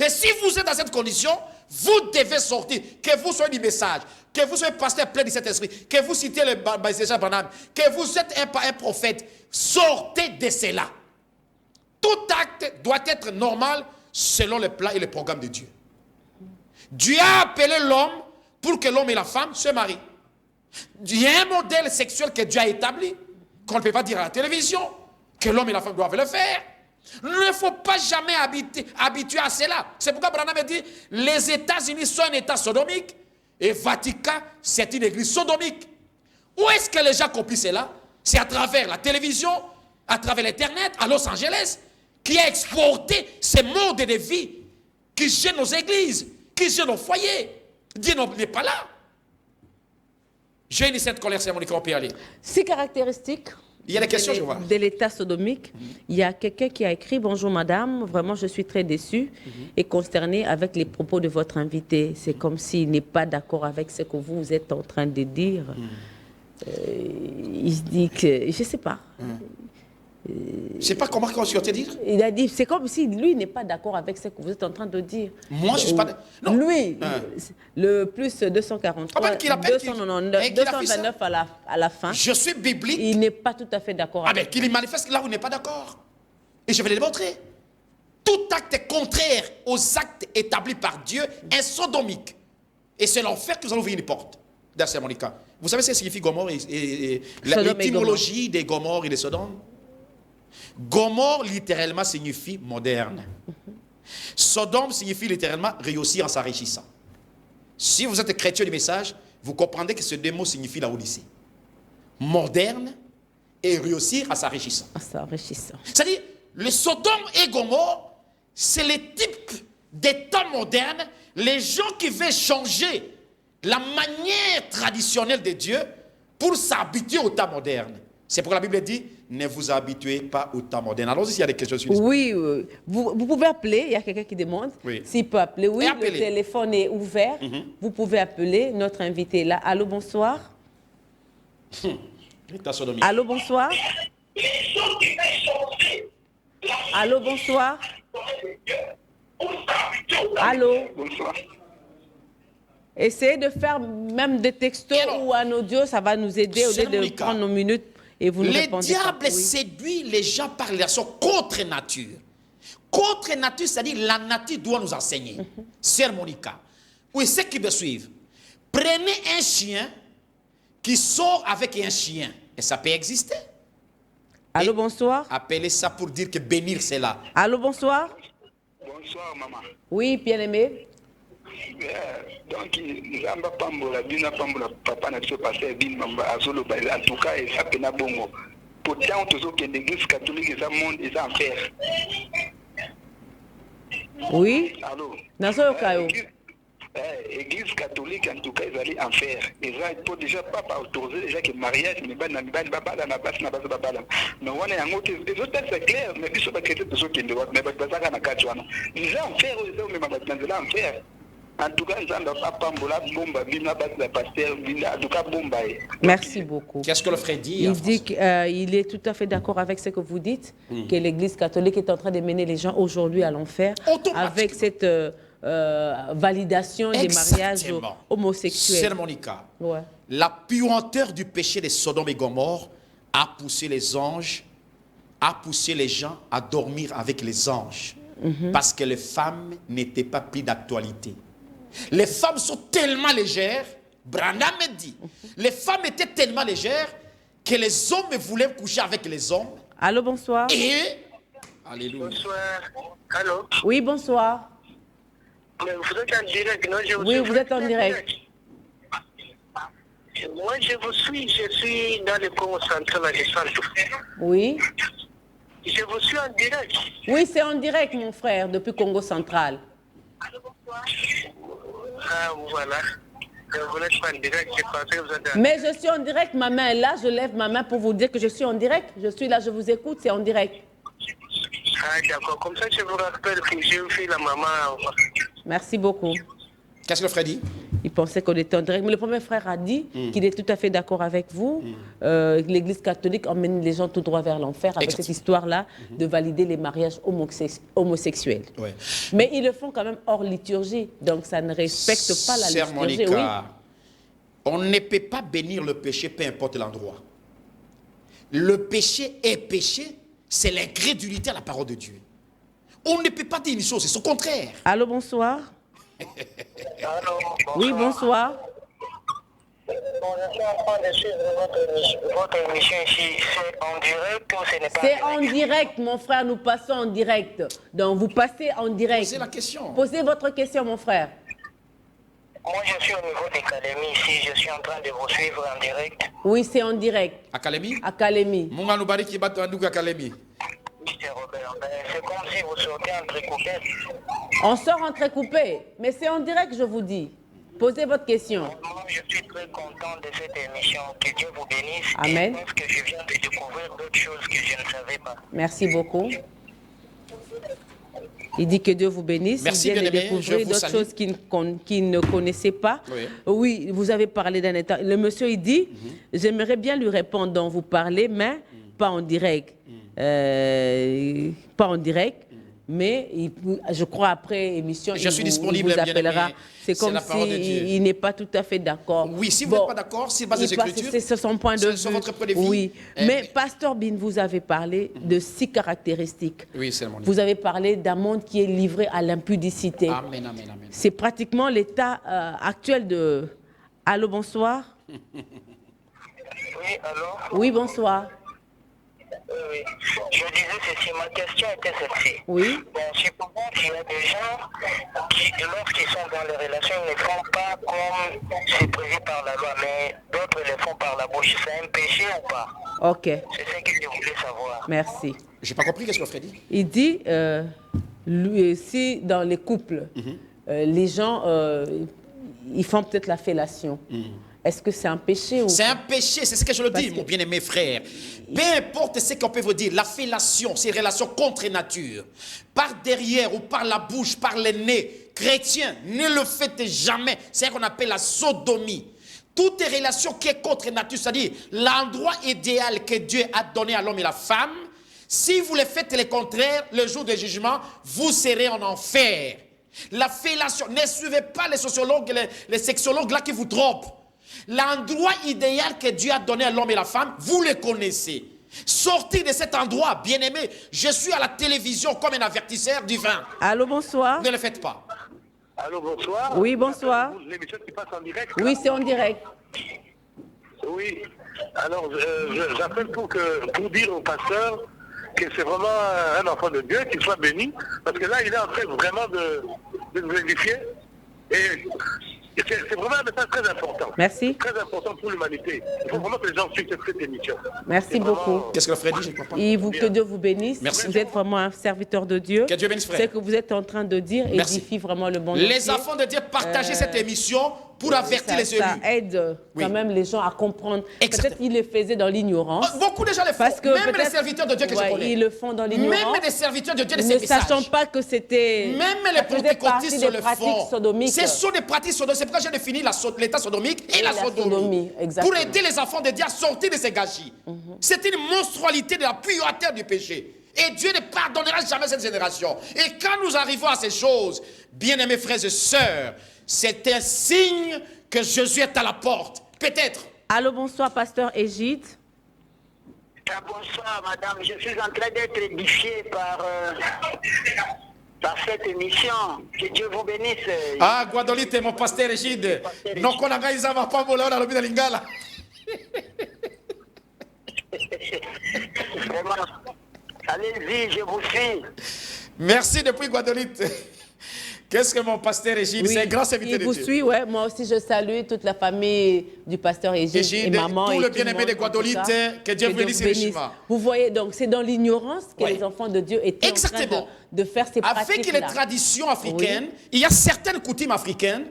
[SPEAKER 4] Et si vous êtes dans cette condition, vous devez sortir. Que vous soyez du message, que vous soyez pasteur plein de cet esprit, que vous citez le Baptiste Branham, que vous êtes un prophète, sortez de cela. Tout acte doit être normal selon le plan et le programme de Dieu. Dieu a appelé l'homme pour que l'homme et la femme se marient. Il y a un modèle sexuel que Dieu a établi, qu'on ne peut pas dire à la télévision, que l'homme et la femme doivent le faire. Il ne faut pas jamais habituer à cela. C'est pourquoi Branham dit, les États-Unis sont un État sodomique et Vatican, c'est une église sodomique. Où est-ce que les gens copient cela? C'est à travers la télévision, à travers l'Internet, à Los Angeles, qui a exporté ce mode de vie qui gêne nos églises, qui gêne nos foyers. Dieu n'est pas là. J'ai une cette colère, c'est mon écran, on peut y aller.
[SPEAKER 3] 6 caractéristiques.
[SPEAKER 4] Il y a des questions, je vois.
[SPEAKER 3] De l'état sodomique. Il y a quelqu'un qui a écrit « Bonjour madame, vraiment je suis très déçu et consterné avec les propos de votre invité. C'est comme s'il n'est pas d'accord avec ce que vous êtes en train de dire. Il se dit que... Je ne sais pas.
[SPEAKER 4] Je ne sais pas comment on te dire.
[SPEAKER 3] Il a dit, c'est comme si lui n'est pas d'accord avec ce que vous êtes en train de dire.
[SPEAKER 4] Moi, je ne suis pas d'accord.
[SPEAKER 3] Lui, le plus 243, 229 à la fin.
[SPEAKER 4] Je suis biblique.
[SPEAKER 3] Il n'est pas tout à fait d'accord.
[SPEAKER 4] Ah ben, qu'il manifeste là où il n'est pas d'accord. Et je vais le démontrer. Tout acte contraire aux actes établis par Dieu est sodomique. Et c'est l'enfer que nous allons ouvrir une porte. D'ailleurs, Monica. Vous savez ce que signifie Gomorre et l'étymologie des Gomorres et des Sodomes? Gomorre, littéralement, signifie moderne. Sodome signifie littéralement réussir en s'enrichissant. Si vous êtes chrétien du message, vous comprendrez que ce deux mots signifient la Odyssée. Moderne et réussir en s'enrichissant. C'est-à-dire, le Sodome et Gomorre, c'est le type des temps modernes, les gens qui veulent changer la manière traditionnelle de Dieu pour s'habituer au temps moderne. C'est pourquoi la Bible dit, ne vous habituez pas au temps moderne. Alors, s'il y a des questions sur les...
[SPEAKER 3] Oui, vous pouvez appeler, il y a quelqu'un qui demande s'il peut appeler. Oui, le téléphone est ouvert. Vous pouvez appeler, notre invité est là. Allô, bonsoir. Allô, bonsoir. Allô, bonsoir. Allô.
[SPEAKER 8] Bonsoir.
[SPEAKER 3] Essayez de faire même des textos ou un audio, ça va nous aider au lieu de prendre nos minutes. Et vous ne répondez pas.
[SPEAKER 4] Le diable séduit les gens par les relations contre nature. Contre nature, c'est-à-dire la nature doit nous enseigner. Sœur Monica, oui, ceux qui me suivent, prenez un chien qui sort avec un chien. Et ça peut exister.
[SPEAKER 3] Allô, bonsoir.
[SPEAKER 4] Appelez ça pour dire que bénir, c'est là.
[SPEAKER 3] Allô, bonsoir.
[SPEAKER 8] Bonsoir, maman.
[SPEAKER 3] Oui, bien-aimé.
[SPEAKER 8] Donc, Nzamba Pambola, Bina Pambola, Papa n'a pas passé, en tout cas, et ça peut bongo. autant tous autres l'église catholique et ça monde et ça enfer.
[SPEAKER 3] Oui.
[SPEAKER 8] Allô.
[SPEAKER 3] Église
[SPEAKER 8] catholique en tout cas ils allaient en faire. Et ça il faut déjà pas autoriser déjà que mariage mais pas na baba na base na base baba. Non on est en autre les autres c'est clair mais ils sont pas créés tous autres qui ne mais pas ça na katwana. Ils en faire ils ont même pas en faire. En tout cas,
[SPEAKER 3] merci beaucoup.
[SPEAKER 4] Qu'est-ce que le frère dit?
[SPEAKER 3] Il dit qu'il est tout à fait d'accord avec ce que vous dites, que l'Église catholique est en train de mener les gens aujourd'hui à l'enfer avec cette validation des mariages homosexuels.
[SPEAKER 4] C'est Monica.
[SPEAKER 3] Ouais.
[SPEAKER 4] La puanteur du péché de Sodome et Gomorrhe a poussé les anges, a poussé les gens à dormir avec les anges. Parce que les femmes n'étaient pas prises d'actualité. Les femmes sont tellement légères, Branham me dit, les femmes étaient tellement légères que les hommes voulaient coucher avec les hommes.
[SPEAKER 3] Allô, bonsoir.
[SPEAKER 4] Et... Alléluia.
[SPEAKER 8] Bonsoir. Allô.
[SPEAKER 3] Oui, bonsoir.
[SPEAKER 8] Mais vous êtes en direct, non?
[SPEAKER 3] Oui, vous êtes en direct.
[SPEAKER 8] Moi, je suis dans le Congo central à Descente.
[SPEAKER 3] Oui.
[SPEAKER 8] Je vous suis en direct.
[SPEAKER 3] Oui, c'est en direct, mon frère, depuis Congo central.
[SPEAKER 8] Ah, voilà. Vous n'êtes pas en direct, je pensais que vous êtes en...
[SPEAKER 3] Mais je suis en direct, ma main est là, je lève ma main pour vous dire que je suis en direct. Je suis là, je vous écoute, c'est en direct.
[SPEAKER 8] Ah, d'accord. Comme ça, je vous rappelle que j'ai fait la maman.
[SPEAKER 3] Merci beaucoup.
[SPEAKER 4] Qu'est-ce que le frère dit?
[SPEAKER 3] Il pensait qu'on était en direct. Mais le premier frère a dit qu'il est tout à fait d'accord avec vous. L'Église catholique emmène les gens tout droit vers l'enfer avec cette histoire-là de valider les mariages homosexuels.
[SPEAKER 4] Ouais.
[SPEAKER 3] Mais ils le font quand même hors liturgie. Donc ça ne respecte pas la
[SPEAKER 4] Sœur
[SPEAKER 3] liturgie.
[SPEAKER 4] Monica, on ne peut pas bénir le péché, peu importe l'endroit. Le péché est péché, c'est l'incrédulité à la parole de Dieu. On ne peut pas dire une chose, c'est au contraire.
[SPEAKER 3] Allô, bonsoir.
[SPEAKER 8] Allô, bonsoir.
[SPEAKER 3] Oui, bonsoir.
[SPEAKER 8] Bon, je suis en train de suivre votre émission ici. C'est en direct ou ce n'est pas
[SPEAKER 3] C'est en direct, mon frère. Nous passons en direct. Donc, vous passez en direct.
[SPEAKER 4] Posez la question.
[SPEAKER 3] Posez votre question, mon frère.
[SPEAKER 8] Moi, je suis au niveau de l'académie ici. Je suis en train de vous suivre en direct.
[SPEAKER 3] Oui, c'est en direct.
[SPEAKER 4] Académie?
[SPEAKER 3] Académie.
[SPEAKER 4] Munga Nubari qui bat Académie.
[SPEAKER 8] Mr. Robert, c'est comme si vous sortez entrecoupé.
[SPEAKER 3] On sort entrecoupé, mais c'est en direct, je vous dis. Posez votre question.
[SPEAKER 8] Moi, je suis très content de cette émission. Que Dieu vous bénisse.
[SPEAKER 3] Amen.
[SPEAKER 8] Et je pense que je viens de découvrir d'autres choses que je ne savais pas.
[SPEAKER 3] Merci beaucoup. Il dit que Dieu vous bénisse.
[SPEAKER 4] Merci,
[SPEAKER 3] il vient de
[SPEAKER 4] bien-aimé.
[SPEAKER 3] découvrir d'autres choses qu'il ne connaissait pas.
[SPEAKER 4] Oui.
[SPEAKER 3] Oui, vous avez parlé d'un état. Le monsieur, il dit, j'aimerais bien lui répondre dont vous parlez, mais pas en direct. Pas en direct. Mais je crois après émission,
[SPEAKER 4] je suis disponible,
[SPEAKER 3] il vous appellera. C'est comme s'il n'est pas tout à fait d'accord.
[SPEAKER 4] Oui, si vous n'êtes pas d'accord, c'est basé sur l'écriture.
[SPEAKER 3] C'est son point de vue.
[SPEAKER 4] C'est votre point de vue.
[SPEAKER 3] Oui. Mais Pasteur Bin, vous avez parlé de 6 caractéristiques.
[SPEAKER 4] Oui, c'est mon
[SPEAKER 3] Vous avez parlé d'un monde qui est livré à l'impudicité.
[SPEAKER 4] Amen, amen, amen.
[SPEAKER 3] C'est pratiquement l'état actuel de... Allô, bonsoir.
[SPEAKER 8] Oui, allô?
[SPEAKER 3] Oui, bonsoir.
[SPEAKER 8] Oui. Je disais ceci, ma question était celle-ci.
[SPEAKER 3] Oui.
[SPEAKER 8] Bon, supposons qu'il y a des gens qui, lorsqu'ils sont dans les relations, ne font pas comme c'est prévu par la loi, mais d'autres le font par la bouche. C'est un péché ou pas?
[SPEAKER 3] Ok.
[SPEAKER 8] C'est ce que je voulais savoir.
[SPEAKER 3] Merci.
[SPEAKER 4] J'ai pas compris qu'est-ce que le frère dit.
[SPEAKER 3] Il dit, lui, si dans les couples, les gens, ils font peut-être la fellation. Est-ce que c'est un péché ou...
[SPEAKER 4] C'est un péché, c'est ce que je le dis, mon bien-aimé frère. Peu importe ce qu'on peut vous dire, la fellation, c'est une relation contre nature. Par derrière ou par la bouche, par le nez, chrétien, ne le faites jamais. C'est ce qu'on appelle la sodomie. Toute relation qui est contre nature, c'est-à-dire l'endroit idéal que Dieu a donné à l'homme et la femme, si vous le faites le contraire, le jour du jugement, vous serez en enfer. La fellation, ne suivez pas les sociologues, les sexologues là qui vous trompent. L'endroit idéal que Dieu a donné à l'homme et la femme, vous le connaissez. Sortez de cet endroit, bien-aimé. Je suis à la télévision comme un avertisseur divin.
[SPEAKER 3] Allô, bonsoir.
[SPEAKER 4] Ne le faites pas.
[SPEAKER 8] Allô, bonsoir.
[SPEAKER 3] Oui, bonsoir.
[SPEAKER 8] L'émission qui passe en direct.
[SPEAKER 3] Oui, c'est en direct.
[SPEAKER 8] Oui. Alors, j'appelle pour dire au pasteur que c'est vraiment un enfant de Dieu, qu'il soit béni, parce que là, il est en train vraiment de nous édifier. Et C'est vraiment un message très important.
[SPEAKER 3] Merci.
[SPEAKER 8] Très important pour l'humanité. Il faut vraiment que les gens suivent cette émission.
[SPEAKER 3] Merci beaucoup.
[SPEAKER 1] Qu'est-ce que le frère dit? Je ne comprends pas.
[SPEAKER 3] Que Dieu vous bénisse.
[SPEAKER 1] Merci.
[SPEAKER 3] Vous êtes vraiment un serviteur de Dieu.
[SPEAKER 1] Que Dieu bénisse, frère.
[SPEAKER 3] Ce que vous êtes en train de dire édifie vraiment le monde
[SPEAKER 1] Les
[SPEAKER 3] entier.
[SPEAKER 1] enfants de Dieu, partagez cette émission pour avertir les élus.
[SPEAKER 3] Ça aide quand même les gens à comprendre. Peut-être qu'ils le faisaient dans l'ignorance.
[SPEAKER 1] Beaucoup de gens le font.
[SPEAKER 3] Parce que
[SPEAKER 1] même les serviteurs de Dieu que je connais.
[SPEAKER 3] Ils le font dans l'ignorance.
[SPEAKER 1] Même les serviteurs de Dieu de
[SPEAKER 3] ne
[SPEAKER 1] ces messages.
[SPEAKER 3] sachant pas que c'était...
[SPEAKER 1] Même les pentecôtistes
[SPEAKER 3] sur
[SPEAKER 1] le font. Ce sont des pratiques sodomiques. C'est pourquoi j'ai défini l'état sodomique et la sodomie. Pour aider les enfants de Dieu à sortir de ces gâchis. C'est une monstruosité de la pureté du péché. Et Dieu ne pardonnera jamais cette génération. Et quand nous arrivons à ces choses, bien-aimés frères et sœurs, c'est un signe que Jésus est à la porte. Peut-être.
[SPEAKER 3] Allô, bonsoir, pasteur Égide.
[SPEAKER 9] Bonsoir, madame. Je suis en train d'être édifié par cette émission. Que Dieu vous bénisse.
[SPEAKER 1] Ah, Guadolite, mon pasteur Égide. Non, qu'on a gagné ça, va pas voler dans le Lingala.
[SPEAKER 9] Vraiment. Allez-y, je vous suis.
[SPEAKER 1] Merci depuis Guadolite. Qu'est-ce que mon pasteur Égide, c'est un grand serviteur de Dieu.
[SPEAKER 3] Il vous suit, ouais. Moi aussi, je salue toute la famille du pasteur Égide et maman.
[SPEAKER 1] Tout le bien-aimé de Guadolite, que Dieu vous bénisse richement.
[SPEAKER 3] Vous voyez, donc c'est dans l'ignorance que les enfants de Dieu étaient en train de faire ces pratiques-là.
[SPEAKER 1] Avec les traditions africaines, il y a certaines coutumes africaines,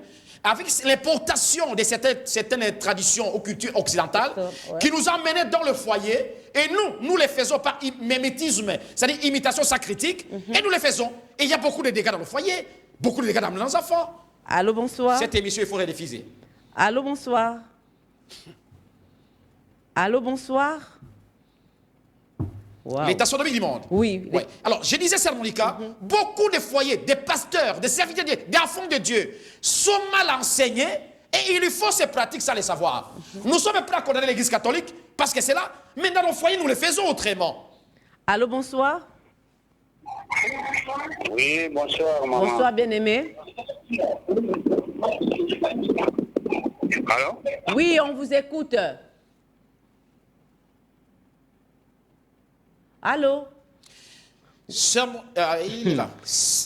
[SPEAKER 1] avec l'importation de certaines traditions aux cultures occidentales, qui nous emmènent dans le foyer, et nous les faisons par mimétisme, c'est-à-dire imitation sacritique, et nous les faisons. Et il y a beaucoup de dégâts dans le foyer, beaucoup de dégâts dans nos enfants.
[SPEAKER 3] Allô, bonsoir.
[SPEAKER 1] Cette émission, il faut rediffuser.
[SPEAKER 3] Allô, bonsoir. Allô, bonsoir. Wow.
[SPEAKER 1] L'état sodomique du monde.
[SPEAKER 3] Oui.
[SPEAKER 1] Alors, je disais, Sœur Monica, beaucoup de foyers, des pasteurs, des serviteurs de Dieu, des enfants de Dieu sont mal enseignés et il lui faut ces pratiques sans les savoir. Nous sommes prêts à condamner l'Église catholique parce que c'est là, mais dans nos foyers, nous le faisons autrement.
[SPEAKER 3] Allô, bonsoir.
[SPEAKER 9] Oui, bonsoir, maman.
[SPEAKER 3] Bonsoir, bien-aimé.
[SPEAKER 9] Allô?
[SPEAKER 3] Oui, on vous écoute. Allô?
[SPEAKER 1] Il est là.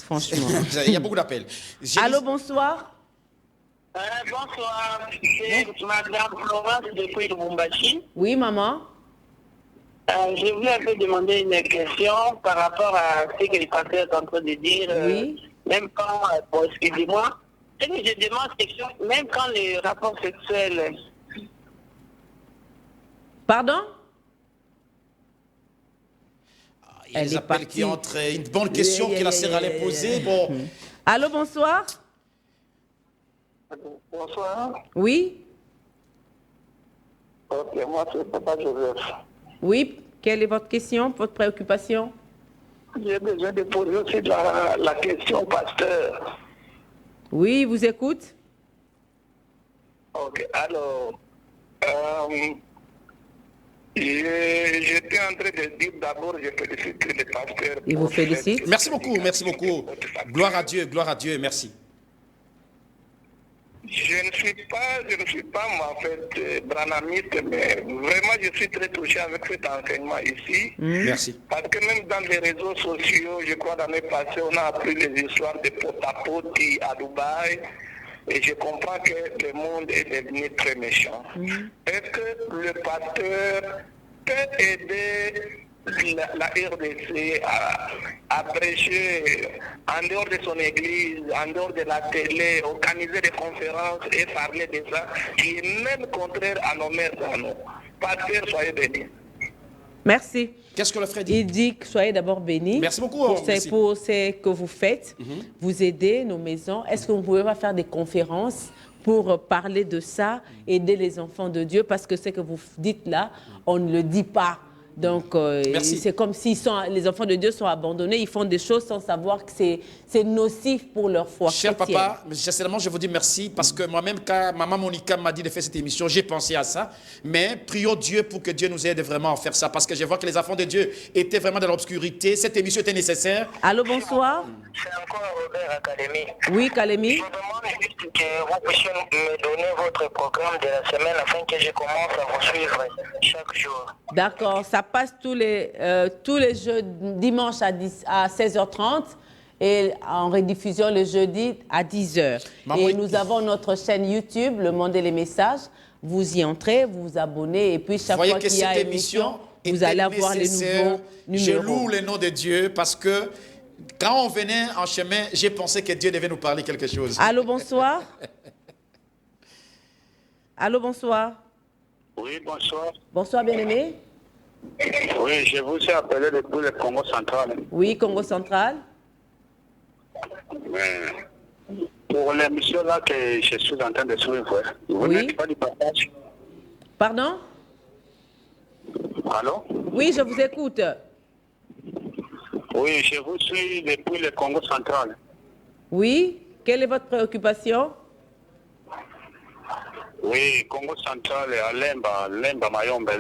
[SPEAKER 3] Franchement.
[SPEAKER 1] Il y a beaucoup d'appels.
[SPEAKER 3] Allô, bonsoir.
[SPEAKER 9] Bonsoir. C'est Madame Florence depuis Lubumbashi.
[SPEAKER 3] Oui, maman.
[SPEAKER 9] Je voulais un peu demander une question par rapport à ce que le pasteur est en train de dire.
[SPEAKER 3] Oui.
[SPEAKER 9] Même quand, bon, excusez-moi, ce que je demande, c'est même quand les rapports sexuels...
[SPEAKER 3] Pardon?
[SPEAKER 1] Il y a des appels qui entrent. Une bonne question que la sœur allait poser. Bon.
[SPEAKER 3] Allô, bonsoir.
[SPEAKER 9] Bonsoir.
[SPEAKER 3] Oui.
[SPEAKER 9] Ok, moi c'est Papa Joseph.
[SPEAKER 3] Oui, quelle est votre question, votre préoccupation?
[SPEAKER 9] J'ai besoin de poser aussi la question, pasteur.
[SPEAKER 3] Oui, vous écoute.
[SPEAKER 9] Ok, alors, j'étais en train de dire d'abord, je félicite le pasteur.
[SPEAKER 3] Il vous félicite.
[SPEAKER 1] Merci beaucoup, merci beaucoup. Gloire à Dieu, merci.
[SPEAKER 8] Je ne suis pas moi, en fait, branamiste, mais vraiment, je suis très touché avec cet enseignement ici.
[SPEAKER 1] Merci.
[SPEAKER 8] Parce que même dans les réseaux sociaux, je crois l'année passée, on a appris des histoires de pot-à-poti à Dubaï. Et je comprends que le monde est devenu très méchant. Est-ce que le pasteur peut aider la RDC à prêcher en dehors de son église, en dehors de la télé, organiser des conférences et parler de ça, qui est même contraire à nos mères à nous. Pasteur, soyez bénis.
[SPEAKER 3] Merci.
[SPEAKER 1] Qu'est-ce que le frère dit?
[SPEAKER 3] Il dit que soyez d'abord bénis.
[SPEAKER 1] Merci beaucoup.
[SPEAKER 3] Pour ce que vous faites. Vous aidez nos maisons. Est-ce que vous pouvez pas faire des conférences pour parler de ça, aider les enfants de Dieu? Parce que ce que vous dites là, on ne le dit pas. Donc, c'est comme si les enfants de Dieu sont abandonnés, ils font des choses sans savoir que c'est nocif pour leur foi chrétienne.
[SPEAKER 1] Cher papa, sincèrement, je vous dis merci parce que moi-même, quand maman Monica m'a dit de faire cette émission, j'ai pensé à ça. Mais prions Dieu pour que Dieu nous aide vraiment à faire ça parce que je vois que les enfants de Dieu étaient vraiment dans l'obscurité. Cette émission était nécessaire.
[SPEAKER 3] Allô, bonsoir.
[SPEAKER 9] C'est encore Robert à Kalemi.
[SPEAKER 3] Oui, Kalemi.
[SPEAKER 9] Je demande juste que vous puissiez me donner votre programme de la semaine afin que je commence à vous suivre chaque jour.
[SPEAKER 3] D'accord, ça passe tous les dimanches à 16h30 et en rediffusion le jeudi à 10h. Et nous avons notre chaîne YouTube, Le Monde et les Messages. Vous y entrez, vous vous abonnez et puis chaque fois qu'il y a émission, vous allez avoir les nouveaux numéros.
[SPEAKER 1] Je loue le nom de Dieu parce que quand on venait en chemin, j'ai pensé que Dieu devait nous parler quelque chose.
[SPEAKER 3] Allô, bonsoir. Allô, bonsoir.
[SPEAKER 8] Oui, bonsoir.
[SPEAKER 3] Bonsoir, bien-aimé.
[SPEAKER 8] Oui, je vous ai appelé depuis le Congo central.
[SPEAKER 3] Oui, Congo central.
[SPEAKER 8] Pour l'émission là que je suis en train de suivre, vous n'êtes pas du partage?
[SPEAKER 3] Pardon?
[SPEAKER 8] Allô?
[SPEAKER 3] Oui, je vous écoute.
[SPEAKER 8] Oui, je vous suis depuis le Congo central.
[SPEAKER 3] Oui, quelle est votre préoccupation?
[SPEAKER 8] Oui, Congo central, à Lemba Mayombe,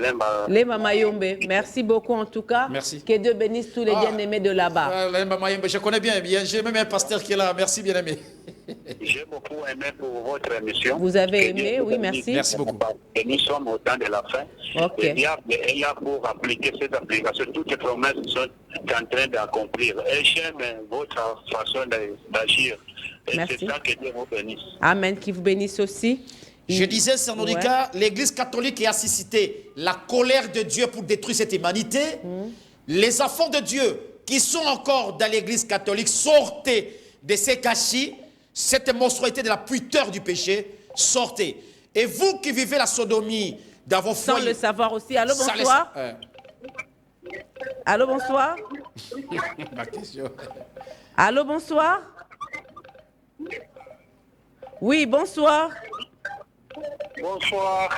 [SPEAKER 3] Lemba Mayombe. Merci beaucoup en tout cas.
[SPEAKER 1] Merci.
[SPEAKER 3] Que Dieu bénisse tous les bien-aimés de là-bas.
[SPEAKER 1] Lemba Mayombe, je connais bien. J'ai même un pasteur qui est là. Merci, bien-aimé.
[SPEAKER 8] J'ai beaucoup aimé pour votre émission.
[SPEAKER 3] Vous avez aimé, oui, merci.
[SPEAKER 1] Merci beaucoup.
[SPEAKER 8] Et nous sommes au temps de la fin.
[SPEAKER 3] Ok.
[SPEAKER 8] Et il y a pour appliquer cette application, toutes les promesses sont en train d'accomplir. Et j'aime votre façon d'agir. Et c'est ça que Dieu vous bénisse.
[SPEAKER 3] Amen, qui vous bénisse aussi.
[SPEAKER 1] Je disais, Sœur Norika, l'Église catholique a suscité la colère de Dieu pour détruire cette humanité. Les enfants de Dieu qui sont encore dans l'Église catholique, sortez de ces cachis, cette monstruosité de la puiteur du péché, sortez. Et vous qui vivez la sodomie dans vos foyers...
[SPEAKER 3] Sans le savoir aussi. Allô, bonsoir. Allô, bonsoir.
[SPEAKER 1] Ma question.
[SPEAKER 3] Allô, bonsoir. Oui, bonsoir.
[SPEAKER 8] Bonsoir.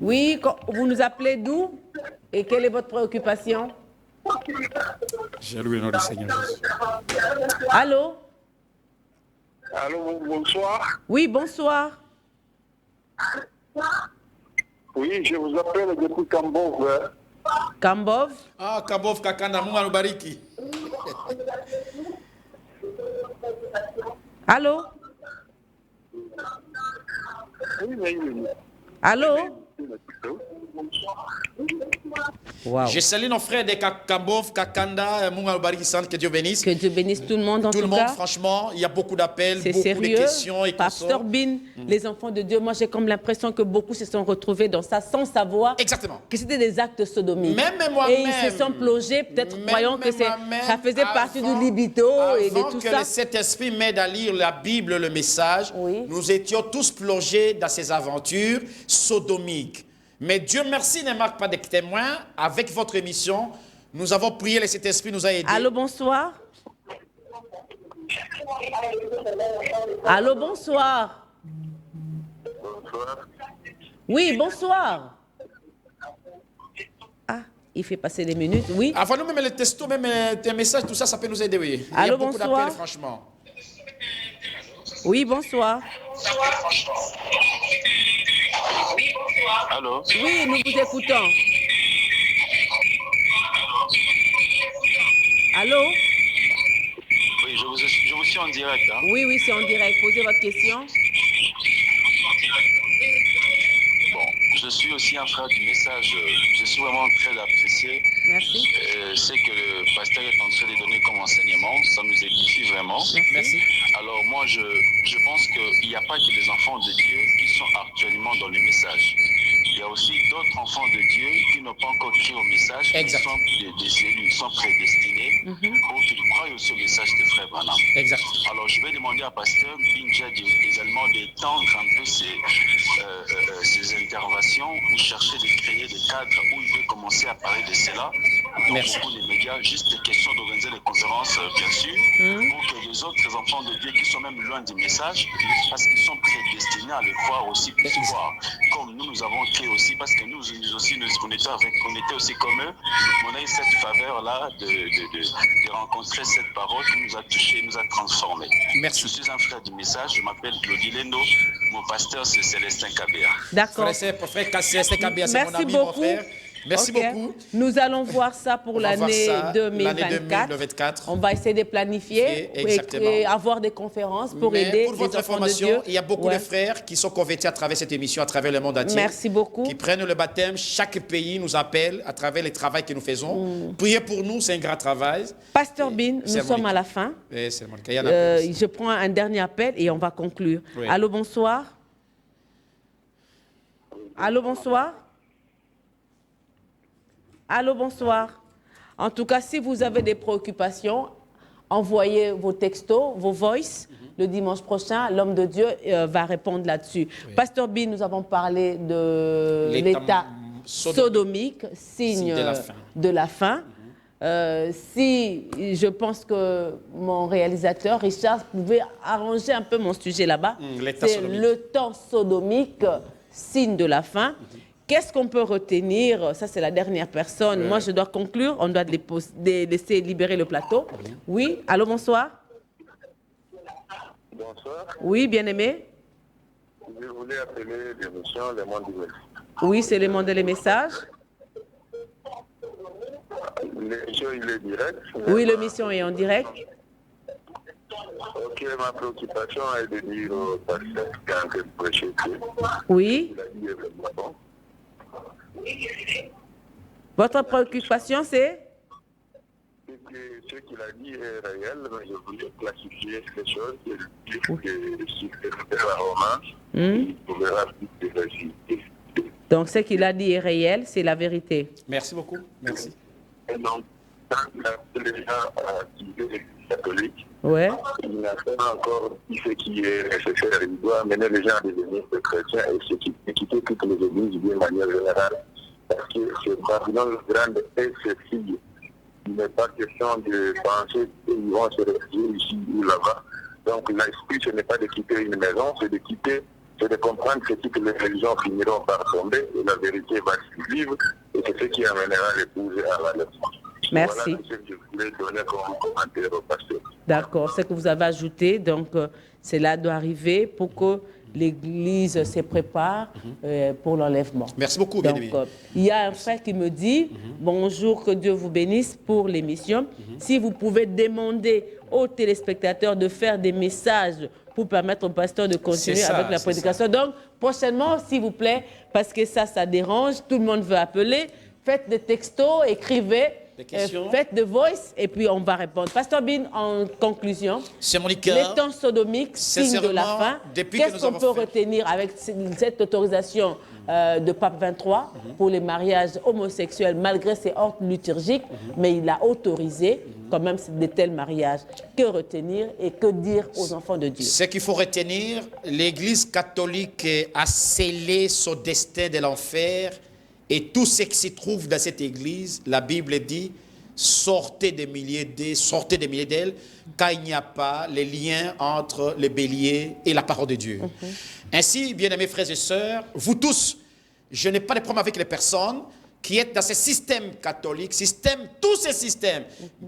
[SPEAKER 3] Oui, vous nous appelez d'où? Et quelle est votre préoccupation?
[SPEAKER 1] J'ai loué le nom du Seigneur Jésus.
[SPEAKER 3] Allô?
[SPEAKER 8] Allô, bonsoir.
[SPEAKER 3] Oui, bonsoir.
[SPEAKER 8] Oui, je vous appelle depuis Kambov.
[SPEAKER 3] Kambov?
[SPEAKER 1] Ah, Kambov, Kakanda, Munga Bariki.
[SPEAKER 3] Allô? Allô? Wow.
[SPEAKER 1] Je salue nos frères de Kambov, Kakanda, Munga Bariki, que Dieu bénisse.
[SPEAKER 3] Que Dieu bénisse tout le monde en tout cas.
[SPEAKER 1] Tout le monde, franchement, il y a beaucoup d'appels, beaucoup
[SPEAKER 3] sérieux.
[SPEAKER 1] de questions. Et
[SPEAKER 3] Pasteur Bin, les enfants de Dieu, moi j'ai comme l'impression que beaucoup se sont retrouvés dans ça sans savoir que c'était des actes sodomiques.
[SPEAKER 1] Même moi-même.
[SPEAKER 3] Et ils se sont plongés, peut-être croyant que ça faisait partie du libido et de tout ça.
[SPEAKER 1] Avant que cet esprit m'aide à lire la Bible, le message, nous étions tous plongés dans ces aventures sodomiques. Mais Dieu merci ne marque pas de témoins. Avec votre émission, nous avons prié et cet esprit nous a aidés.
[SPEAKER 3] Allô, bonsoir. Allô, bonsoir.
[SPEAKER 8] Bonsoir.
[SPEAKER 3] Oui, bonsoir. Ah, il fait passer des minutes, oui.
[SPEAKER 1] Avant nous, même les textos, même tes messages, tout ça, ça peut nous aider, oui.
[SPEAKER 3] Allô,
[SPEAKER 1] il y a beaucoup
[SPEAKER 3] bonsoir.
[SPEAKER 1] d'appels, franchement.
[SPEAKER 3] Oui, bonsoir.
[SPEAKER 8] Allô?
[SPEAKER 3] Oui, nous vous écoutons. Allô?
[SPEAKER 8] Oui, je vous suis en direct. Hein?
[SPEAKER 3] Oui, oui, c'est en direct. Posez votre question.
[SPEAKER 8] Bon, je suis aussi un frère du message. Je suis vraiment très apprécié.
[SPEAKER 3] Merci.
[SPEAKER 8] C'est que le pasteur est en train de donner comme enseignement. Ça nous édifie vraiment.
[SPEAKER 3] Merci.
[SPEAKER 8] Alors moi, je pense qu'il n'y a pas que les enfants de Dieu qui sont actuellement dans le message. Il y a aussi d'autres enfants de Dieu qui n'ont pas encore cru au message, qui sont des élus, sont prédestinés pour qu'ils croient aussi au message de Frère Branham.
[SPEAKER 1] Exact.
[SPEAKER 8] Alors je vais demander à Pasteur Binja également d'étendre un peu ses interventions ou chercher de créer des cadres où il veut commencer à parler de cela. Dans beaucoup de médias, juste des questions d'organiser des conférences, bien sûr, pour que les autres enfants de Dieu qui sont même loin du message, parce qu'ils sont prédestinés à le croire aussi, puissent croire. Comme nous avons créé aussi, parce que nous aussi, on était aussi comme eux, on a eu cette faveur-là de rencontrer cette parole qui nous a touchés, nous a transformés.
[SPEAKER 1] Merci.
[SPEAKER 8] Je suis un frère du message, je m'appelle Claudie Lendo, mon pasteur c'est Célestin Kabea.
[SPEAKER 3] D'accord.
[SPEAKER 1] Frère Célestin Kabea, c'est mon ami,
[SPEAKER 3] beaucoup.
[SPEAKER 1] mon frère. Merci beaucoup.
[SPEAKER 3] Nous allons voir ça pour l'année 2024. On va essayer de planifier et avoir des conférences pour aider
[SPEAKER 1] pour votre
[SPEAKER 3] les enfants
[SPEAKER 1] information,
[SPEAKER 3] de Dieu.
[SPEAKER 1] il y a beaucoup de frères qui sont convertis à travers cette émission, à travers le monde entier.
[SPEAKER 3] Merci beaucoup.
[SPEAKER 1] Qui prennent le baptême. Chaque pays nous appelle à travers les travaux que nous faisons. Priez pour nous, c'est un grand travail.
[SPEAKER 3] Pasteur Bin, nous sommes à la fin. Je prends un dernier appel et on va conclure. Oui. Allô, bonsoir. Allô, bonsoir. Allô, bonsoir. En tout cas, si vous avez des préoccupations, envoyez vos textos, vos voices. Le dimanche prochain, l'homme de Dieu va répondre là-dessus. Oui. Pasteur B, nous avons parlé de l'état sodomique, signe de la fin. Si je pense que mon réalisateur, Richard, pouvait arranger un peu mon sujet là-bas, c'est le temps sodomique, signe de la fin. Qu'est-ce qu'on peut retenir? Ça, c'est la dernière personne. Moi, je dois conclure. On doit laisser libérer le plateau. Oui, allô, bonsoir.
[SPEAKER 10] Bonsoir.
[SPEAKER 3] Oui, bien-aimé.
[SPEAKER 10] Je voulais appeler l'émission Le Monde du West.
[SPEAKER 3] Oui, c'est Le Monde des Messages.
[SPEAKER 10] L'émission, il est direct.
[SPEAKER 3] Oui, l'émission est en direct.
[SPEAKER 10] Ok, ma préoccupation est de dire au pasteur quand il prêchait.
[SPEAKER 3] Oui. Votre préoccupation, c'est?
[SPEAKER 10] Ce qu'il a dit est réel, mais je voulais classifier ces choses et dire que si c'est la romance, il trouvera plus de vérité.
[SPEAKER 3] Donc, ce qu'il a dit est réel, c'est la vérité.
[SPEAKER 1] Merci beaucoup. Merci.
[SPEAKER 10] Et donc, quand les gens qui sont catholiques, il n'a pas encore dit ce qui est nécessaire. Il doit amener les gens à devenir des chrétiens et quitter toutes les églises d'une manière générale. Parce que c'est Babylone le Grande et ses filles. Il n'est pas question de penser qu'ils vont se réfugier ici ou là-bas. Donc l'esprit, ce n'est pas de quitter une maison, c'est de comprendre que toutes les religions finiront par tomber et la vérité va survivre et c'est ce qui amènera l'épouse à l'enlèvement.
[SPEAKER 3] Merci.
[SPEAKER 10] Voilà ce que je voulais donner comme commentaire au pasteur.
[SPEAKER 3] D'accord, ce que vous avez ajouté, donc cela doit arriver pour que l'Église se prépare pour l'enlèvement.
[SPEAKER 1] Merci beaucoup, bien-aimé.
[SPEAKER 3] Il y a un frère qui me dit, bonjour, que Dieu vous bénisse pour l'émission. Si vous pouvez demander aux téléspectateurs de faire des messages pour permettre au pasteur de continuer avec la prédication. Donc, prochainement, s'il vous plaît, parce que ça dérange, tout le monde veut appeler, faites des textos, écrivez. Faites de voice et puis on va répondre. Pasteur Bin, en conclusion, les temps sodomiques, signe de la fin. Qu'est-ce qu'on peut retenir avec cette autorisation de Pape 23 pour les mariages homosexuels malgré ses ordres liturgiques, mais il a autorisé quand même de tels mariages. Que retenir et que dire aux enfants de Dieu?
[SPEAKER 1] Ce qu'il faut retenir, l'Église catholique a scellé son destin de l'enfer. Et tout ce qui se trouve dans cette église, la Bible dit, sortez des milliers d'elles, car il n'y a pas les liens entre le bélier et la parole de Dieu. Ainsi, bien-aimés frères et sœurs, vous tous, je n'ai pas de problème avec les personnes qui êtes dans ce système catholique, tous ces systèmes,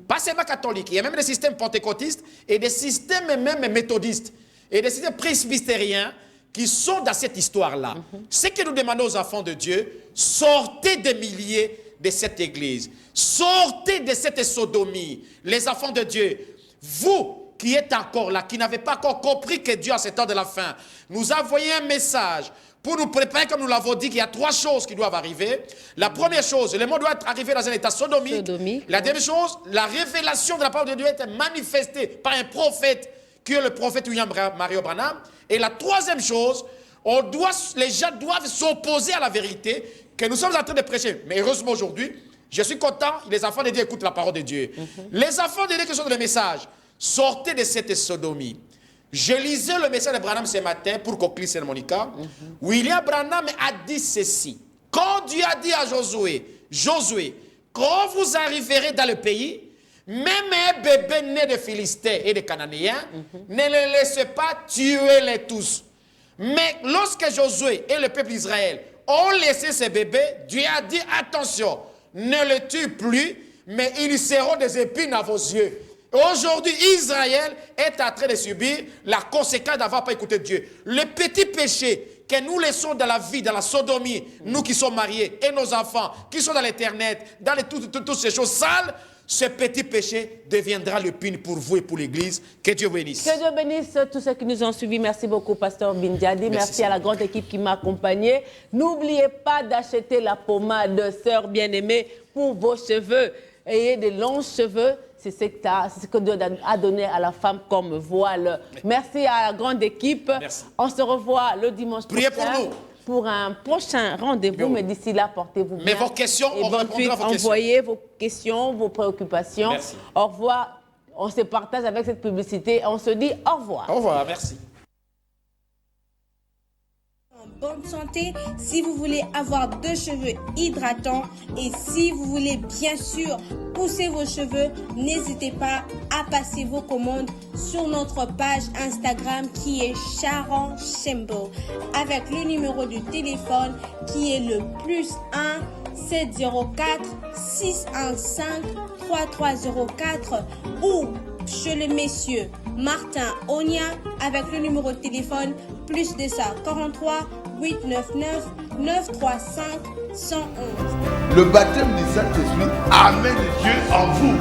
[SPEAKER 1] pas seulement catholiques, il y a même des systèmes pentecôtistes et des systèmes même méthodistes et des systèmes presbytériens qui sont dans cette histoire-là. Ce que nous demandons aux enfants de Dieu, sortez des milliers de cette église. Sortez de cette sodomie. Les enfants de Dieu, vous qui êtes encore là, qui n'avez pas encore compris que Dieu a ce temps de la fin, nous envoyez un message pour nous préparer, comme nous l'avons dit, qu'il y a 3 choses qui doivent arriver. La première chose, le monde doit être arrivé dans un état sodomique. La deuxième chose, la révélation de la parole de Dieu est manifestée par un prophète, qui est le prophète William Mario Branham. Et la troisième chose, les gens doivent s'opposer à la vérité que nous sommes en train de prêcher. Mais heureusement aujourd'hui, je suis content, les enfants de Dieu écoutent la parole de Dieu. Les enfants de Dieu qui sont dans le message, sortez de cette sodomie. Je lisais le message de Branham ce matin pour conclure cette Monica. William Branham a dit ceci. Quand Dieu a dit à Josué, quand vous arriverez dans le pays, même un bébé né de Philistins et de Cananéens, ne les laissez pas, tuez-les tous. Mais lorsque Josué et le peuple d'Israël ont laissé ces bébés, Dieu a dit, attention, ne les tue plus, mais ils seront des épines à vos yeux. Aujourd'hui, Israël est en train de subir la conséquence d'avoir pas écouté Dieu. Le petit péché que nous laissons dans la vie, dans la sodomie, nous qui sommes mariés et nos enfants qui sont dans l'internet, dans toutes ces choses sales, ce petit péché deviendra le pin pour vous et pour l'Église. Que Dieu bénisse.
[SPEAKER 3] Que Dieu bénisse tous ceux qui nous ont suivis. Merci beaucoup, Pasteur Bindiadi. Merci à la grande équipe qui m'a accompagné. N'oubliez pas d'acheter la pommade, sœur bien-aimée, pour vos cheveux. Ayez de longs cheveux. C'est ce que Dieu a donné à la femme comme voile. Merci à la grande équipe.
[SPEAKER 1] Merci.
[SPEAKER 3] On se revoit le dimanche prochain.
[SPEAKER 1] Priez pour nous.
[SPEAKER 3] Pour un prochain rendez-vous, mais d'ici là, portez-vous bien.
[SPEAKER 1] Mais vos questions, on répondra à vos questions.
[SPEAKER 3] Envoyez vos questions, vos préoccupations.
[SPEAKER 1] Merci.
[SPEAKER 3] Au revoir. On se partage avec cette publicité. On se dit au revoir.
[SPEAKER 1] Au revoir, merci.
[SPEAKER 5] En bonne santé, si vous voulez avoir de cheveux hydratants et si vous voulez bien sûr pousser vos cheveux, n'hésitez pas à passer vos commandes sur notre page Instagram qui est Sharon Shampoo avec le numéro de téléphone qui est le +1 704 615 3304 ou chez le messieurs Martin Onia avec le numéro de téléphone +243 899 935 111.
[SPEAKER 2] Le baptême du Saint-Esprit amène Dieu en vous.